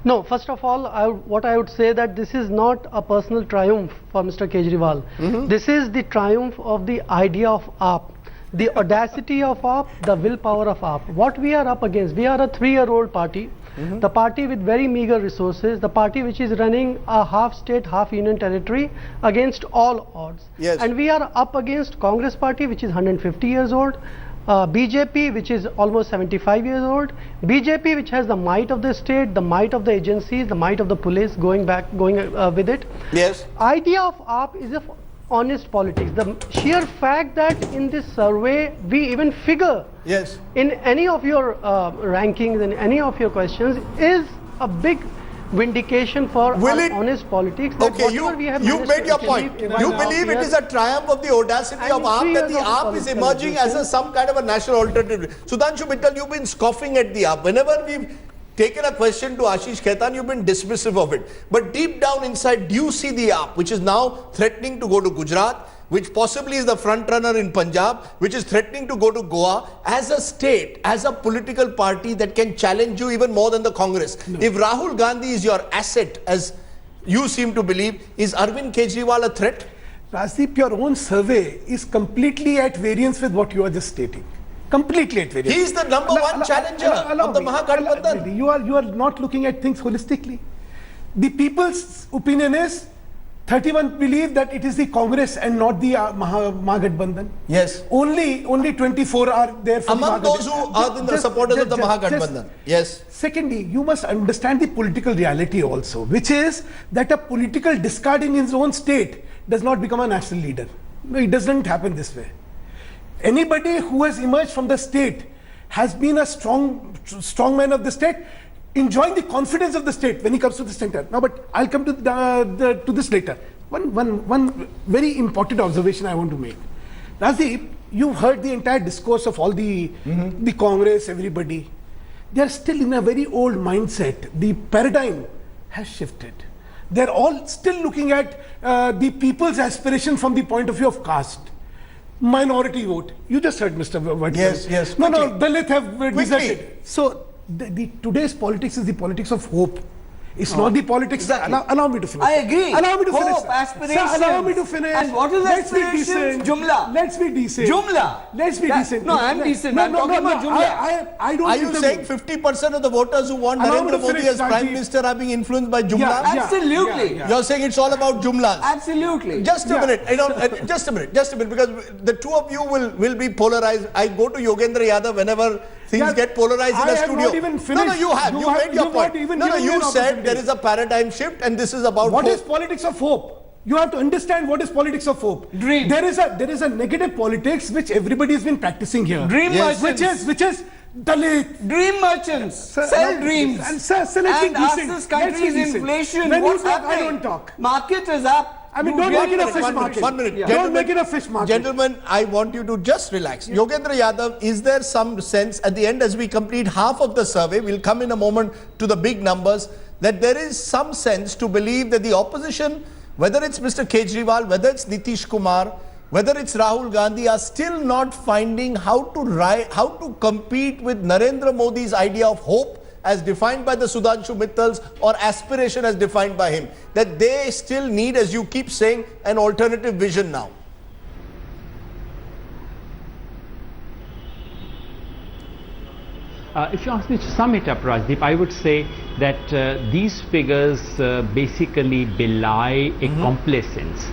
No, first of all, what I would say that this is not a personal triumph for Mr. Kejriwal. This is the triumph of the idea of AAP. The audacity of AAP, the willpower of AAP. What we are up against, we are a 3-year-old party, the party with very meager resources, the party which is running a half state, half union territory against all odds. And we are up against Congress party which is 150 years old, BJP which is almost 75 years old, BJP which has the might of the state, the might of the agencies, the might of the police going with it. Idea of AAP is honest politics. The sheer fact that in this survey we even figure in any of your rankings, in any of your questions, is a big vindication for honest politics. Okay, you made your point. You believe it is a triumph of the audacity of AAP that the AAP is emerging as some kind of a national alternative. Sudhanshu Mittal, you've been scoffing at the AAP. Whenever we've taken a question to Ashish Khaitan, you've been dismissive of it. But deep down inside, do you see the AAP, which is now threatening to go to Gujarat, which possibly is the front runner in Punjab, which is threatening to go to Goa, as a state, as a political party that can challenge you even more than the Congress? No. If Rahul Gandhi is your asset, as you seem to believe, is Arvind Kejriwal a threat? Rajdeep, your own survey is completely at variance with what you are just stating. Completely at variance. He is the number one challenger of the Mahagathbandhan. You are not looking at things holistically. The people's opinion is 31 believe that it is the Congress and not the Mahagathbandhan. Yes. Only 24 are there for among those who are the supporters of the Mahagathbandhan. Yes. Secondly, you must understand the political reality also, which is that a political discard in his own state does not become a national leader. No, it doesn't happen this way. Anybody who has emerged from the state has been a strong man of the state, enjoying the confidence of the state when he comes to the center. Now, but I'll come to to this later. One very important observation I want to make. Rajdeep, you've heard the entire discourse of all the Congress, everybody. They are still in a very old mindset. The paradigm has shifted. They're all still looking at the people's aspiration from the point of view of caste. Minority vote. You just heard Mr. What yes. No, Dalit have deserted. So today's politics is the politics of hope. It's not the politics. Exactly. Allow me to finish. I agree. Allow me to finish. Hope, aspiration. Allow me to finish. And what is Let's be aspiration? decent. Jumla. Let's be decent. Jumla. Let's be decent. No, I'm decent. I'm talking about Jumla. I don't. Are you saying 50% of the voters who want Narendra Modi as Prime Minister are being influenced by Jumla? Yeah, absolutely. You're saying it's all about Jumlas? Absolutely. Just a minute. Just a minute, because the two of you will be polarized. I go to Yogendra Yadav whenever things get polarized in a studio. Not even finished. No, you have. You made your point. You said there is a paradigm shift and this is about what hope. Is politics of hope? You have to understand what is politics of hope. Dream. There is a negative politics which everybody has been practicing here. Dream merchants. Which is Dalit. Dream merchants. Sell dreams. And ask this country's inflation. What's happening? I don't talk. Market is up. I mean, don't make it a fish market. 1 minute. Yeah. Don't make it a fish market. Gentlemen, I want you to just relax. Yeah. Yogendra Yadav, is there some sense at the end as we complete half of the survey, we'll come in a moment to the big numbers, that there is some sense to believe that the opposition, whether it's Mr. Kejriwal, whether it's Nitish Kumar, whether it's Rahul Gandhi, are still not finding how to compete with Narendra Modi's idea of hope as defined by the Sudhanshu Mittals or aspiration as defined by him, that they still need, as you keep saying, an alternative vision now? If you ask me to sum it up, Rajdeep, I would say that these figures basically belie a complacence.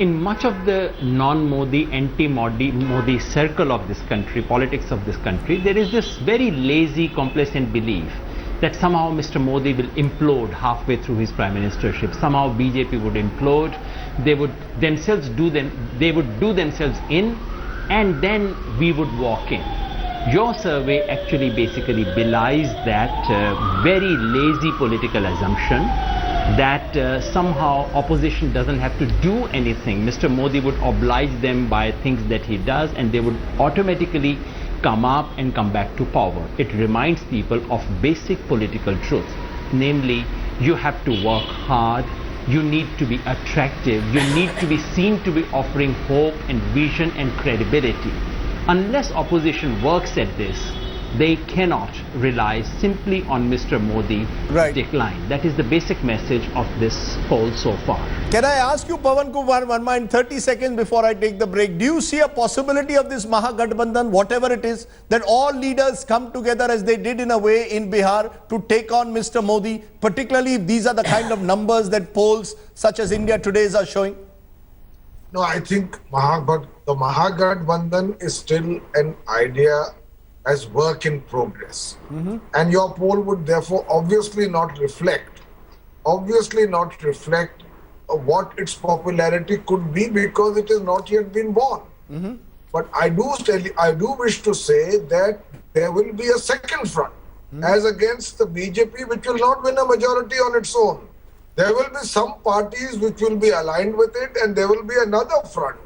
In much of the non-Modi, anti-Modi circle of this country, politics of this country, there is this very lazy, complacent belief that somehow Mr. Modi will implode halfway through his prime ministership. Somehow BJP would implode. They would themselves do themselves in, and then we would walk in. Your survey actually basically belies that very lazy political assumption that somehow opposition doesn't have to do anything. Mr. Modi would oblige them by things that he does, and they would automatically come up and come back to power. It reminds people of basic political truth, namely, you have to work hard, you need to be attractive, you need to be seen to be offering hope and vision and credibility. Unless opposition works at this, they cannot rely simply on Mr. Modi's decline. That is the basic message of this poll so far. Can I ask you, Pawan Kumar, Verma, in 30 seconds before I take the break, do you see a possibility of this Mahagathbandhan, whatever it is, that all leaders come together as they did in a way in Bihar to take on Mr. Modi, particularly if these are the kind of numbers that polls such as India Today's are showing? No, I think the Mahagathbandhan is still an idea as work in progress. And your poll would therefore obviously not reflect what its popularity could be because it has not yet been born. But I do wish to say that there will be a second front as against the BJP, which will not win a majority on its own. There will be some parties which will be aligned with it, and there will be another front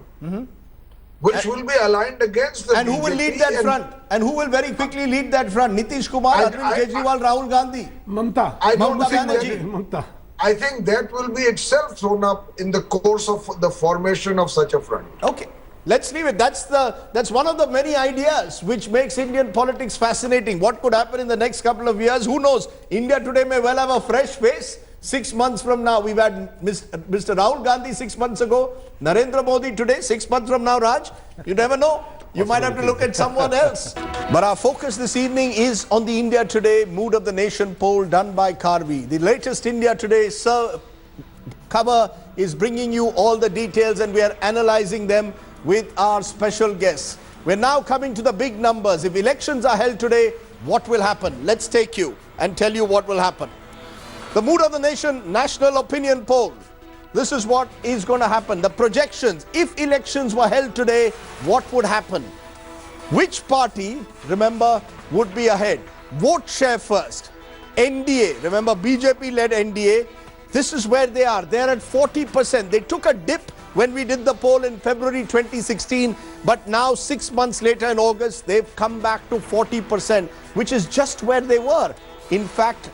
which will be aligned against the BJP. And who will lead that front? And who will very quickly lead that front? Nitish Kumar, Arvind Kejriwal, Rahul Gandhi? Mamata. I don't Mamata think Banerjee. Mamata. I think that will be itself thrown up in the course of the formation of such a front. Okay, let's leave it. That's one of the many ideas which makes Indian politics fascinating. What could happen in the next couple of years? Who knows? India today may well have a fresh face. 6 months from now, we've had Mr. Rahul Gandhi 6 months ago, Narendra Modi today, 6 months from now, Raj. You never know. You might have to look at someone else. But our focus this evening is on the India Today Mood of the Nation poll done by Karvi. The latest India Today cover is bringing you all the details, and we are analyzing them with our special guests. We're now coming to the big numbers. If elections are held today, what will happen? Let's take you and tell you what will happen. The Mood of the Nation National Opinion Poll. This is what is going to happen. The projections. If elections were held today, what would happen? Which party, remember, would be ahead? Vote share first. NDA. Remember, BJP-led NDA. This is where they are. They're at 40%. They took a dip when we did the poll in February 2016. But now, 6 months later in August, they've come back to 40%, which is just where they were. In fact,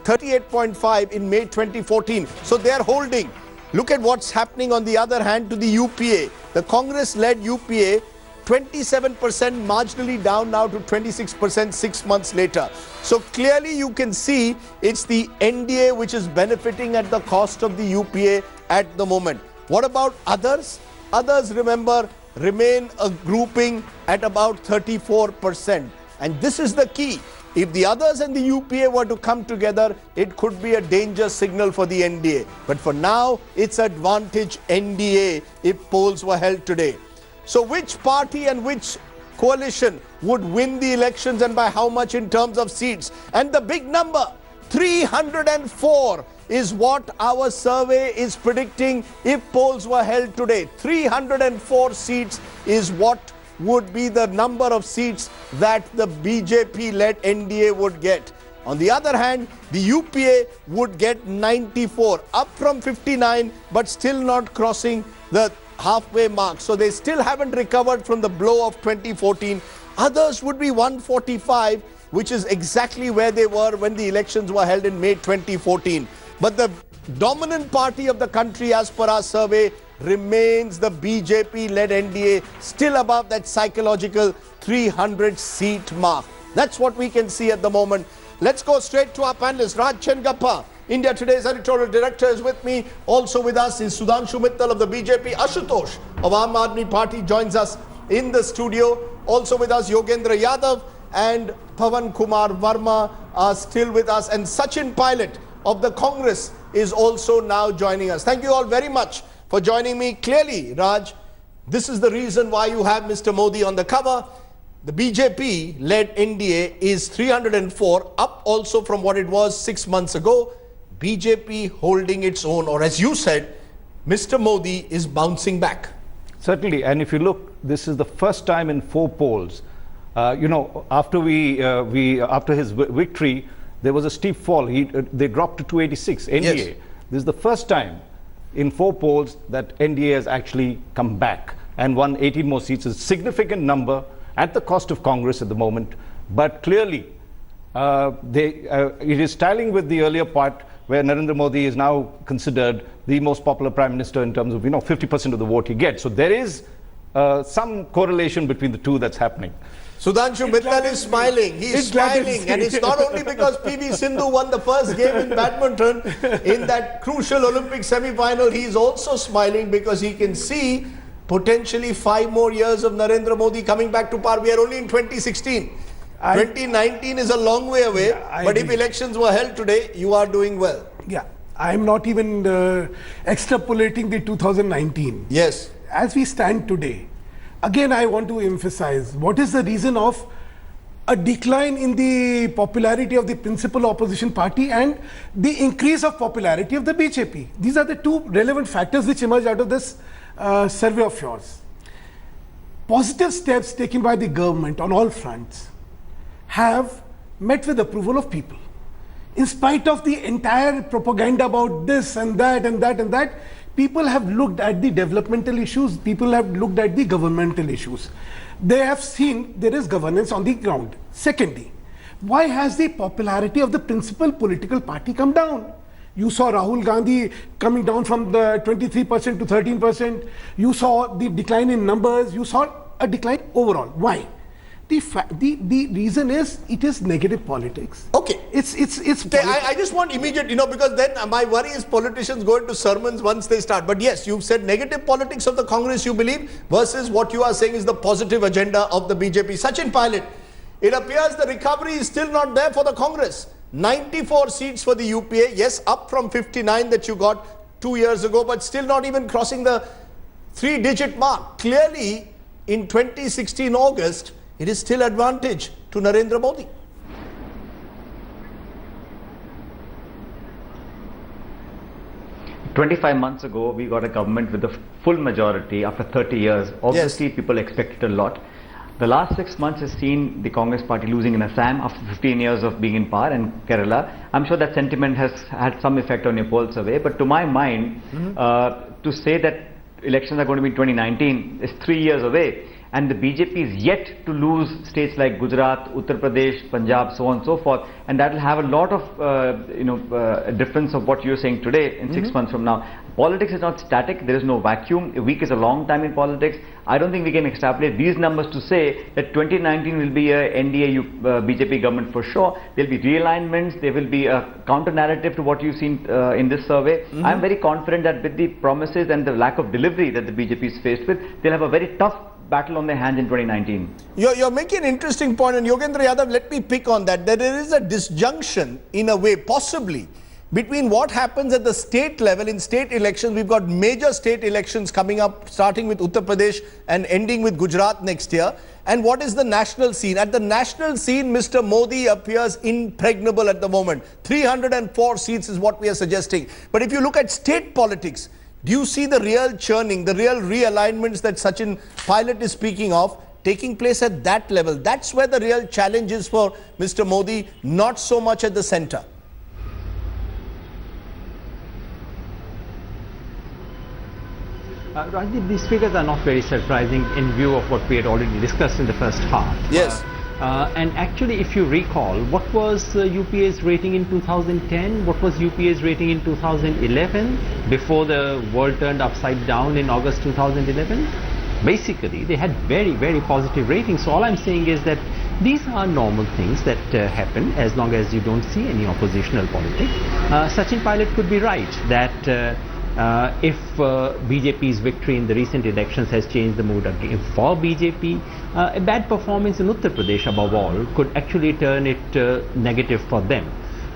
38.5 in May 2014. So they're holding. Look at what's happening on the other hand to the UPA. The Congress-led UPA, 27% marginally down now to 26% 6 months later. So clearly you can see it's the NDA which is benefiting at the cost of the UPA at the moment. What about others? Others, remember, remain a grouping at about 34%. And this is the key. If the others and the UPA were to come together, it could be a danger signal for the NDA. But for now, it's advantage NDA if polls were held today. So which party and which coalition would win the elections, and by how much in terms of seats? And the big number, 304, is what our survey is predicting if polls were held today. 304 seats is what would be the number of seats that the BJP-led NDA would get. On the other hand, the UPA would get 94, up from 59, but still not crossing the halfway mark. So they still haven't recovered from the blow of 2014. Others would be 145, which is exactly where they were when the elections were held in May 2014. But the dominant party of the country, as per our survey, remains the BJP-led NDA, still above that psychological 300-seat mark. That's what we can see at the moment. Let's go straight to our panelists. Raj Chengappa, India Today's editorial director, is with me. Also with us is Sudhanshu Mittal of the BJP. Ashutosh of Aam Aadmi Party joins us in the studio. Also with us, Yogendra Yadav and Pawan Kumar Verma are still with us. And Sachin Pilot of the Congress is also now joining us. Thank you all very much for joining me. Clearly, Raj, this is the reason why you have Mr. Modi on the cover. The BJP-led NDA is 304, up also from what it was 6 months ago. BJP holding its own, or as you said, Mr. Modi is bouncing back. Certainly, and if you look, this is the first time in 4 polls. After after his victory, there was a steep fall. They dropped to 286, NDA. Yes. This is the first time in 4 polls that NDA has actually come back and won 18 more seats. It's a significant number at the cost of Congress at the moment. But clearly, it is styling with the earlier part where Narendra Modi is now considered the most popular prime minister in terms of 50% of the vote he gets. So there is some correlation between the two that's happening. Sudhanshu Mittal is smiling. He's smiling, and it's not only because PV Sindhu won the first game in badminton in that crucial Olympic semi-final. He's also smiling because he can see potentially 5 more years of Narendra Modi coming back to power. We are only in 2016. 2019 is a long way away, but if elections were held today, you are doing well. Yeah, I'm not even extrapolating the 2019. Yes. As we stand today, again, I want to emphasize what is the reason of a decline in the popularity of the principal opposition party and the increase of popularity of the BJP. These are the two relevant factors which emerge out of this survey of yours. Positive steps taken by the government on all fronts have met with approval of people. In spite of the entire propaganda about this and that and that and that, people have looked at the developmental issues, people have looked at the governmental issues. They have seen there is governance on the ground. Secondly, why has the popularity of the principal political party come down? You saw Rahul Gandhi coming down from the 23% to 13%. You saw the decline in numbers. You saw a decline overall. Why? The reason is it is negative politics. Okay. It's I just want immediate, because then my worry is politicians go into sermons once they start. But yes, you've said negative politics of the Congress, you believe, versus what you are saying is the positive agenda of the BJP. Sachin Pilot, it appears the recovery is still not there for the Congress. 94 seats for the UPA, yes, up from 59 that you got 2 years ago, but still not even crossing the 3-digit mark. Clearly, in 2016 August, it is still advantage to Narendra Modi. "25 months ago, we got a government with a full majority after 30 years. Obviously, people expected a lot. The last 6 months has seen the Congress party losing in Assam after 15 years of being in power, and Kerala. I'm sure that sentiment has had some effect on your poll survey. But to my mind, to say that elections are going to be in 2019 is 3 years away. And the BJP is yet to lose states like Gujarat, Uttar Pradesh, Punjab, so on and so forth. And that will have a lot of, a difference of what you're saying today in 6 months from now. Politics is not static. There is no vacuum. A week is a long time in politics. I don't think we can extrapolate these numbers to say that 2019 will be a NDA BJP government for sure. There will be realignments. There will be a counter narrative to what you've seen in this survey. I'm very confident that with the promises and the lack of delivery that the BJP is faced with, they'll have a very tough battle on their hands in 2019. You're making an interesting point, and Yogendra Yadav, let me pick on that. There is a disjunction in a way, possibly, between what happens at the state level in state elections. We've got major state elections coming up, starting with Uttar Pradesh and ending with Gujarat next year. And what is the national scene? At the national scene, Mr. Modi appears impregnable at the moment. 304 seats is what we are suggesting. But if you look at state politics, do you see the real churning, the real realignments that Sachin Pilot is speaking of taking place at that level? That's where the real challenge is for Mr. Modi, not so much at the center. Rajdeep, these figures are not very surprising in view of what we had already discussed in the first half. Yes. And actually, if you recall, what was UPA's rating in 2010? What was UPA's rating in 2011 before the world turned upside down in August 2011? Basically, they had very, very positive ratings. So all I'm saying is that these are normal things that happen as long as you don't see any oppositional politics. Sachin Pilot could be right that if BJP's victory in the recent elections has changed the mood again for BJP, a bad performance in Uttar Pradesh above all could actually turn it negative for them.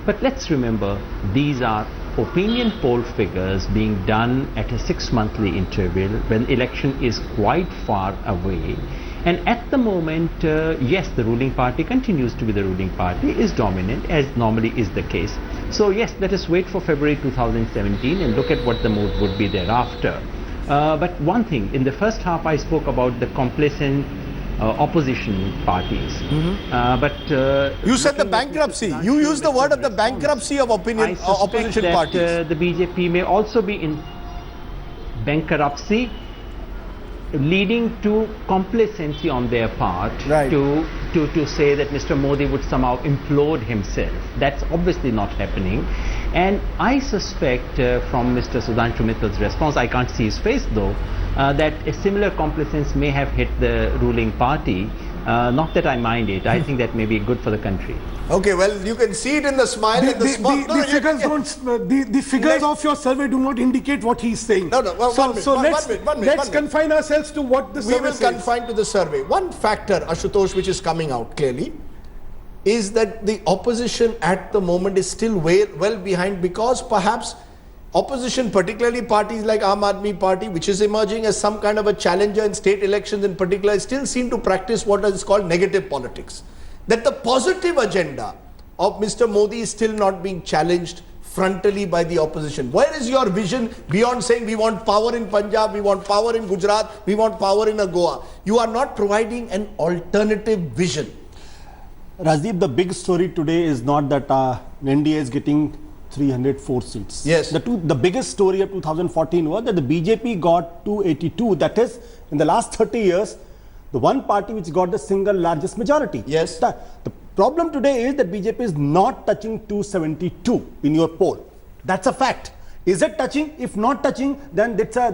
But let's remember, these are opinion poll figures being done at a 6-monthly interval when election is quite far away. And at the moment, yes, the ruling party continues to be the ruling party, is dominant, as normally is the case. So yes, let us wait for February 2017 and look at what the mood would be thereafter. But one thing, in the first half I spoke about the complacent opposition parties. You said the bankruptcy. You used the word of the bankruptcy of opposition parties. The BJP may also be in bankruptcy, leading to complacency on their part, right, to say that Mr. Modi would somehow implode himself. That's obviously not happening. And I suspect from Mr. Sudhanshu Mittal's response, I can't see his face though, that a similar complacence may have hit the ruling party. Not that I mind it. I think that may be good for the country. Okay, well, you can see it in the smile and the smile. The figures of your survey do not indicate what he's saying. No, well, let's confine ourselves to what the survey says. We will confine to the survey. One factor, Ashutosh, which is coming out clearly, is that the opposition at the moment is still well behind, because perhaps opposition, particularly parties like Aam Aadmi Party, which is emerging as some kind of a challenger in state elections in particular, still seem to practice what is called negative politics. that the positive agenda of Mr. Modi is still not being challenged frontally by the opposition? Where is your vision beyond saying we want power in Punjab, we want power in Gujarat, we want power in Goa? You are not providing an alternative vision. Rajdeep, the big story today is not that NDA is getting 304 seats. Yes. The biggest story of 2014 was that the BJP got 282. That is, in the last 30 years, the one party which got the single largest majority. Yes. The problem today is that BJP is not touching 272 in your poll. That's a fact. Is it touching? If not touching, then it's a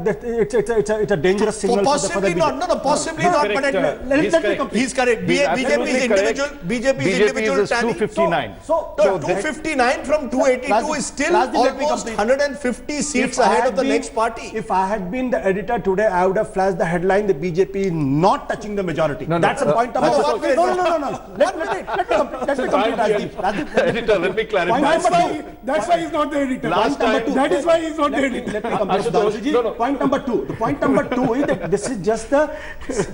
dangerous signal. Possibly not. No, possibly not. But he's correct. BJP is individual tally. 259. So 259 from 282 is still almost 150 seats ahead of the next party. If I had been the editor today, I would have flashed the headline: the BJP is not touching the majority. That's a point. No. Let me complete. Editor, let me clarify. That's why he's not the editor. That is why he's not the editor. Let me complete. Point number two. The point number two is that this is just the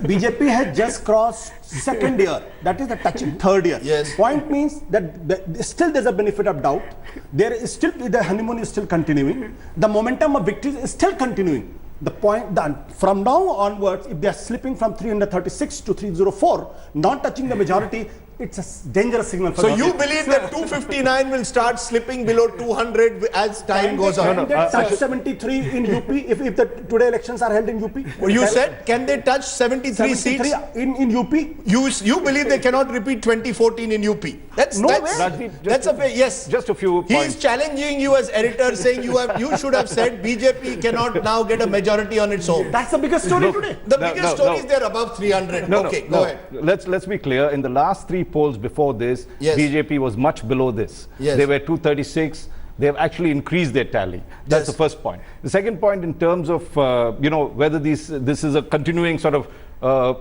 BJP has just crossed second year. That is the touching third year. Yes. Point means that still there's a benefit of doubt. There is still the honeymoon is still continuing. The momentum of victory is still continuing. The point that from now onwards, if they are slipping from 336 to 304, not touching the majority, it's a dangerous signal for So you believe that 259 will start slipping below 200 as time goes on? Can they touch 73 in UP if the today elections are held in UP? Well, you said, can they touch 73 seats? In UP? You believe they cannot repeat 2014 in UP? That's a fair, yes. Just a few points. He is challenging you as editor, saying you should have said BJP cannot now get a majority on its own. That's the biggest story today. The biggest story is they're above 300. Go ahead. Let's be clear. In the last three polls before this, BJP was much below this. They were 236. They have actually increased their tally. That's the first point. The second point, in terms of whether this is a continuing sort of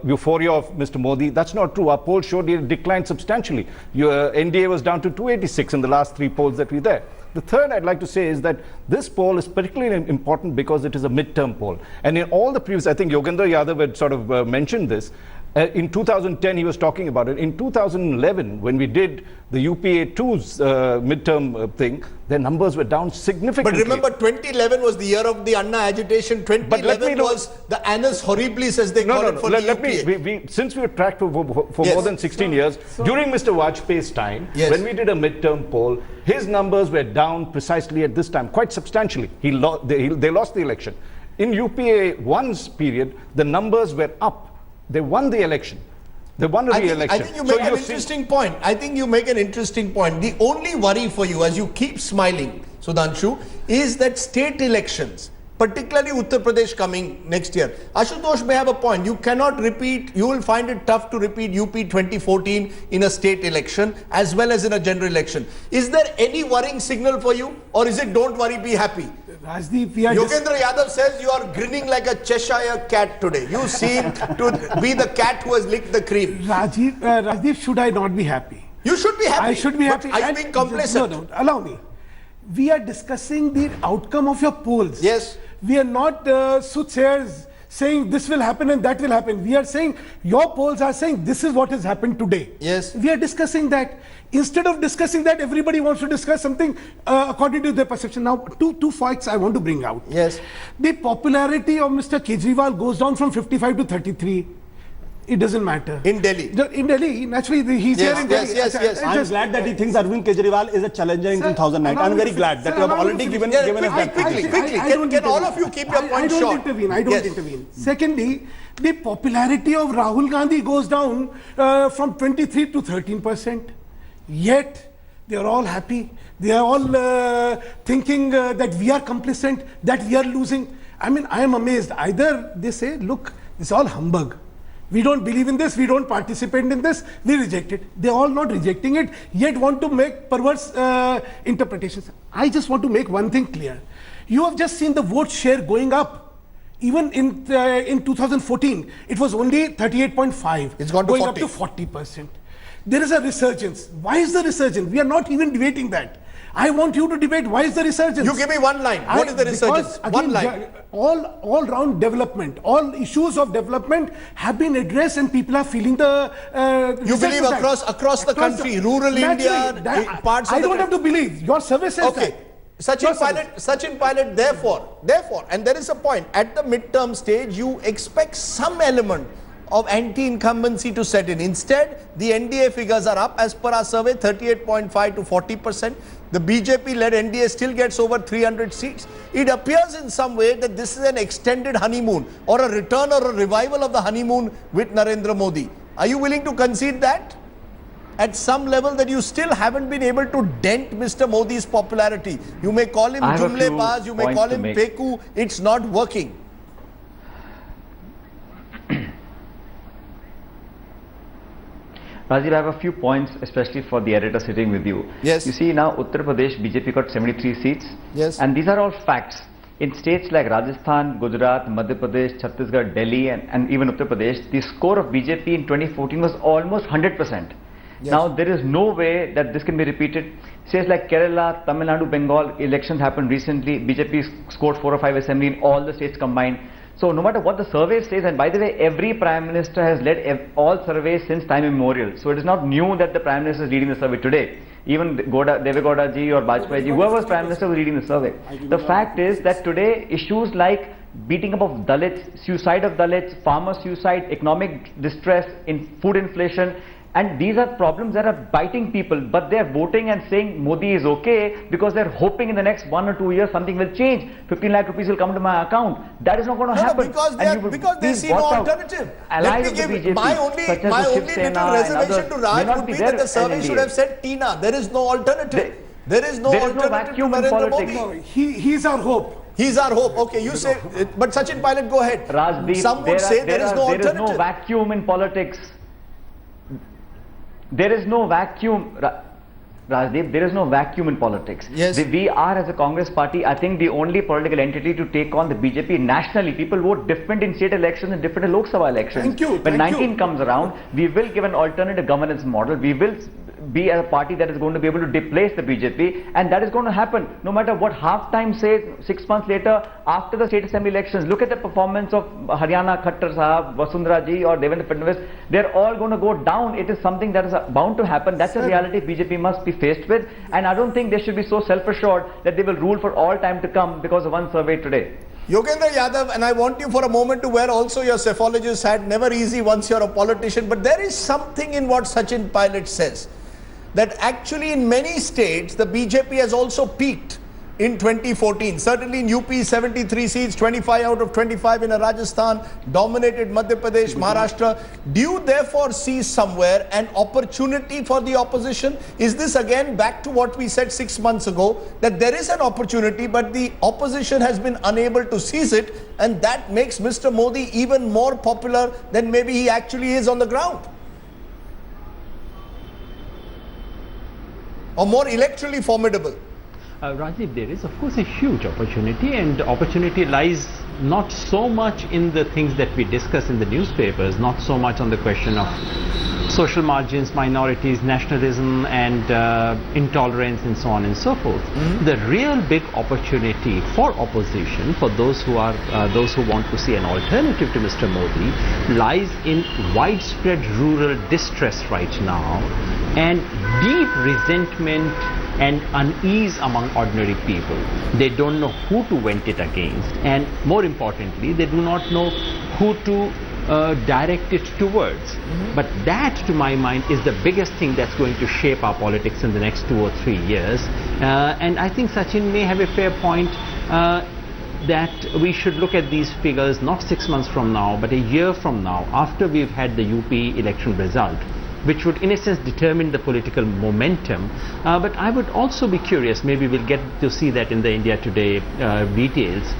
euphoria of Mr. Modi, that's not true. Our poll showed it declined substantially. Your NDA was down to 286 in the last three polls that were there. The third I'd like to say is that this poll is particularly important because it is a midterm poll. And in all the previous, I think Yogendra Yadav had sort of mentioned this. In 2010, he was talking about it. In 2011, when we did the UPA2's midterm thing, their numbers were down significantly. But remember, 2011 was the year of the Anna agitation. 2011 was the annus horribilis, as they call it, for the UPA. Since we were tracked for more than 16 years, during Mr. Vajpayee's time, when we did a midterm poll, his numbers were down precisely at this time, quite substantially. They lost the election. In UPA1's period, the numbers were up. They won the election. They won a re-election. I think you make an interesting point. The only worry for you, as you keep smiling, Sudhanshu, is that state elections, particularly Uttar Pradesh coming next year. Ashutosh may have a point. You cannot repeat, you will find it tough to repeat UP 2014 in a state election as well as in a general election. Is there any worrying signal for you, or is it don't worry, be happy? Rajdeep, Yogendra Yadav says you are grinning like a Cheshire cat today. You seem to be the cat who has licked the cream. Rajdeep, should I not be happy? You should be happy. I should be happy. Are you being complacent? No, allow me. We are discussing the outcome of your polls. Yes. We are not soothsayers saying this will happen and that will happen. We are saying your polls are saying this is what has happened today. Yes. We are discussing that. Instead of discussing that, everybody wants to discuss something according to their perception. Now, two facts I want to bring out. Yes. The popularity of Mr. Kejriwal goes down from 55 to 33. It doesn't matter. In Delhi. In Delhi, naturally, he's here in Delhi. Yes. I'm glad that he thinks Arvind Kejriwal is a challenger in 2009. I'm very glad that you have already given us that. Quickly. Can all of you keep your point short? I don't intervene. Secondly, the popularity of Rahul Gandhi goes down from 23 to 13%. Yet, they are all happy. They are all thinking that we are complicit, that we are losing. I mean, I am amazed. Either they say, look, it's all humbug. We don't believe in this, we don't participate in this, we reject it. They're all not rejecting it, yet want to make perverse interpretations. I just want to make one thing clear. You have just seen the vote share going up. Even in 2014, it was only 38.5. It's gone to going 40. Up to 40%. There is a resurgence. Why is the resurgence? We are not even debating that. I want you to debate why is the resurgence. You give me one line. What is the resurgence? One line. All round development, all issues of development have been addressed, and people are feeling the. You believe across the country, rural India, parts of I don't have to believe. Your service says okay. Sachin Pilot, therefore, and there is a point, at the midterm stage, you expect some element of anti-incumbency to set in. Instead, the NDA figures are up as per our survey, 38.5 to 40%. The BJP-led NDA still gets over 300 seats. It appears in some way that this is an extended honeymoon or a return or a revival of the honeymoon with Narendra Modi. Are you willing to concede that? At some level that you still haven't been able to dent Mr. Modi's popularity. You may call him Jumlebaz, you may call him Peku, it's not working. Rajiv, I have a few points, especially for the editor sitting with you. Yes. You see now Uttar Pradesh, BJP got 73 seats. Yes. And these are all facts. In states like Rajasthan, Gujarat, Madhya Pradesh, Chhattisgarh, Delhi and even Uttar Pradesh, the score of BJP in 2014 was almost 100%. Yes. Now there is no way that this can be repeated. States like Kerala, Tamil Nadu, Bengal, elections happened recently. BJP scored 4 or 5 assembly in all the states combined. So no matter what the survey says, and by the way, every Prime Minister has led all surveys since time immemorial. So it is not new that the Prime Minister is leading the survey today. Even Devegowda ji or Bajpayee ji, whoever was Prime Minister was leading the survey. The fact is that today issues like beating up of Dalits, suicide of Dalits, farmer suicide, economic distress, food inflation, and these are problems that are biting people, but they are voting and saying Modi is okay because they are hoping in the next 1 or 2 years something will change. 15 lakh rupees will come to my account. That is not going to happen. Because they see no alternative. Let me give my only little reservation to Raj would be that the survey should have said Tina. There is no alternative. There is no alternative to Narendra Modi. No, he's our hope. He's our hope. Okay, you say, but Sachin Pilot, go ahead. Rajdeep, some would say there is no alternative. There is no vacuum in politics. There is no vacuum, Rajdeep, there is no vacuum in politics. Yes. We are, as a Congress party, I think the only political entity to take on the BJP nationally. People vote different in state elections and different in Lok Sabha elections. Thank you. When 19 comes around, we will give an alternative governance model. We will be a party that is going to be able to displace the BJP, and that is going to happen no matter what half-time says 6 months later after the state assembly elections. Look at the performance of Haryana, Khattar Sahab, Vasundhara ji or Devendra Fadnavis. They're all going to go down. It is something that is bound to happen. That's a reality BJP must be faced with, and I don't think they should be so self-assured that they will rule for all time to come because of one survey today. Yogendra Yadav, and I want you for a moment to wear also your cephalogist hat. Never easy once you're a politician, but there is something in what Sachin Pilot says, that actually in many states the BJP has also peaked in 2014. Certainly in UP 73 seats, 25 out of 25 in Rajasthan, dominated Madhya Pradesh, Maharashtra. Do you therefore see somewhere an opportunity for the opposition? Is this again back to what we said 6 months ago, that there is an opportunity but the opposition has been unable to seize it, and that makes Mr. Modi even more popular than maybe he actually is on the ground? Or more electorally formidable? Rajdeep, there is of course a huge opportunity, and opportunity lies not so much in the things that we discuss in the newspapers, not so much on the question of social margins, minorities, nationalism and intolerance and so on and so forth. The real big opportunity for opposition, for those who want to see an alternative to Mr. Modi, lies in widespread rural distress right now and deep resentment and unease among ordinary people. They don't know who to vent it against, and more importantly, they do not know who to direct it towards. But that, to my mind, is the biggest thing that's going to shape our politics in the next 2 or 3 years. And I think Sachin may have a fair point that we should look at these figures not 6 months from now, but a year from now, after we've had the UP election result, which would in a sense determine the political momentum. But I would also be curious, maybe we'll get to see that in the India Today details,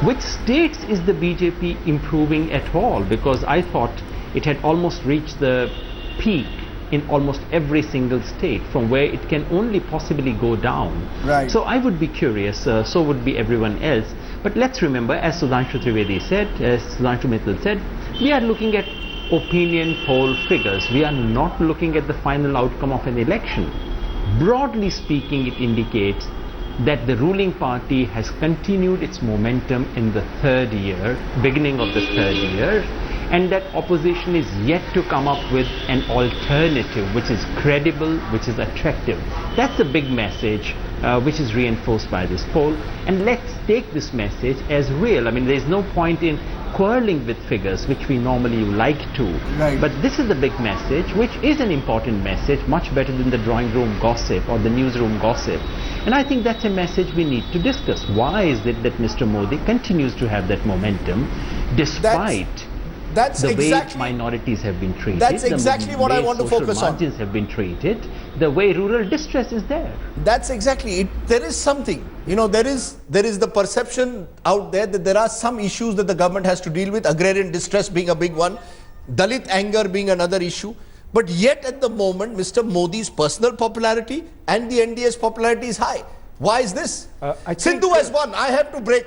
which states is the BJP improving at all? Because I thought it had almost reached the peak in almost every single state, from where it can only possibly go down. Right. So I would be curious, so would be everyone else. But let's remember, as Sudhanshu Trivedi said, as Sudhanshu Mittal said, we are looking at opinion poll figures. We are not looking at the final outcome of an election. Broadly speaking, it indicates that the ruling party has continued its momentum in the third year, beginning of the third year, and that opposition is yet to come up with an alternative which is credible, which is attractive. That's a big message which is reinforced by this poll, and let's take this message as real. I mean, there's no point in quarreling with figures, which we normally like to. Right. But this is the big message, which is an important message, much better than the drawing room gossip or the newsroom gossip. And I think that's a message we need to discuss. Why is it that Mr. Modi continues to have that momentum despite That's the exactly, way minorities have been treated, that's exactly what I want to focus on. Margins have been treated, the way rural distress is there. That's exactly it. There is something, you know, there is the perception out there that there are some issues that the government has to deal with, agrarian distress being a big one, Dalit anger being another issue. But yet at the moment, Mr. Modi's personal popularity and the NDA's popularity is high. Why is this? Sindhu has won. I have to break.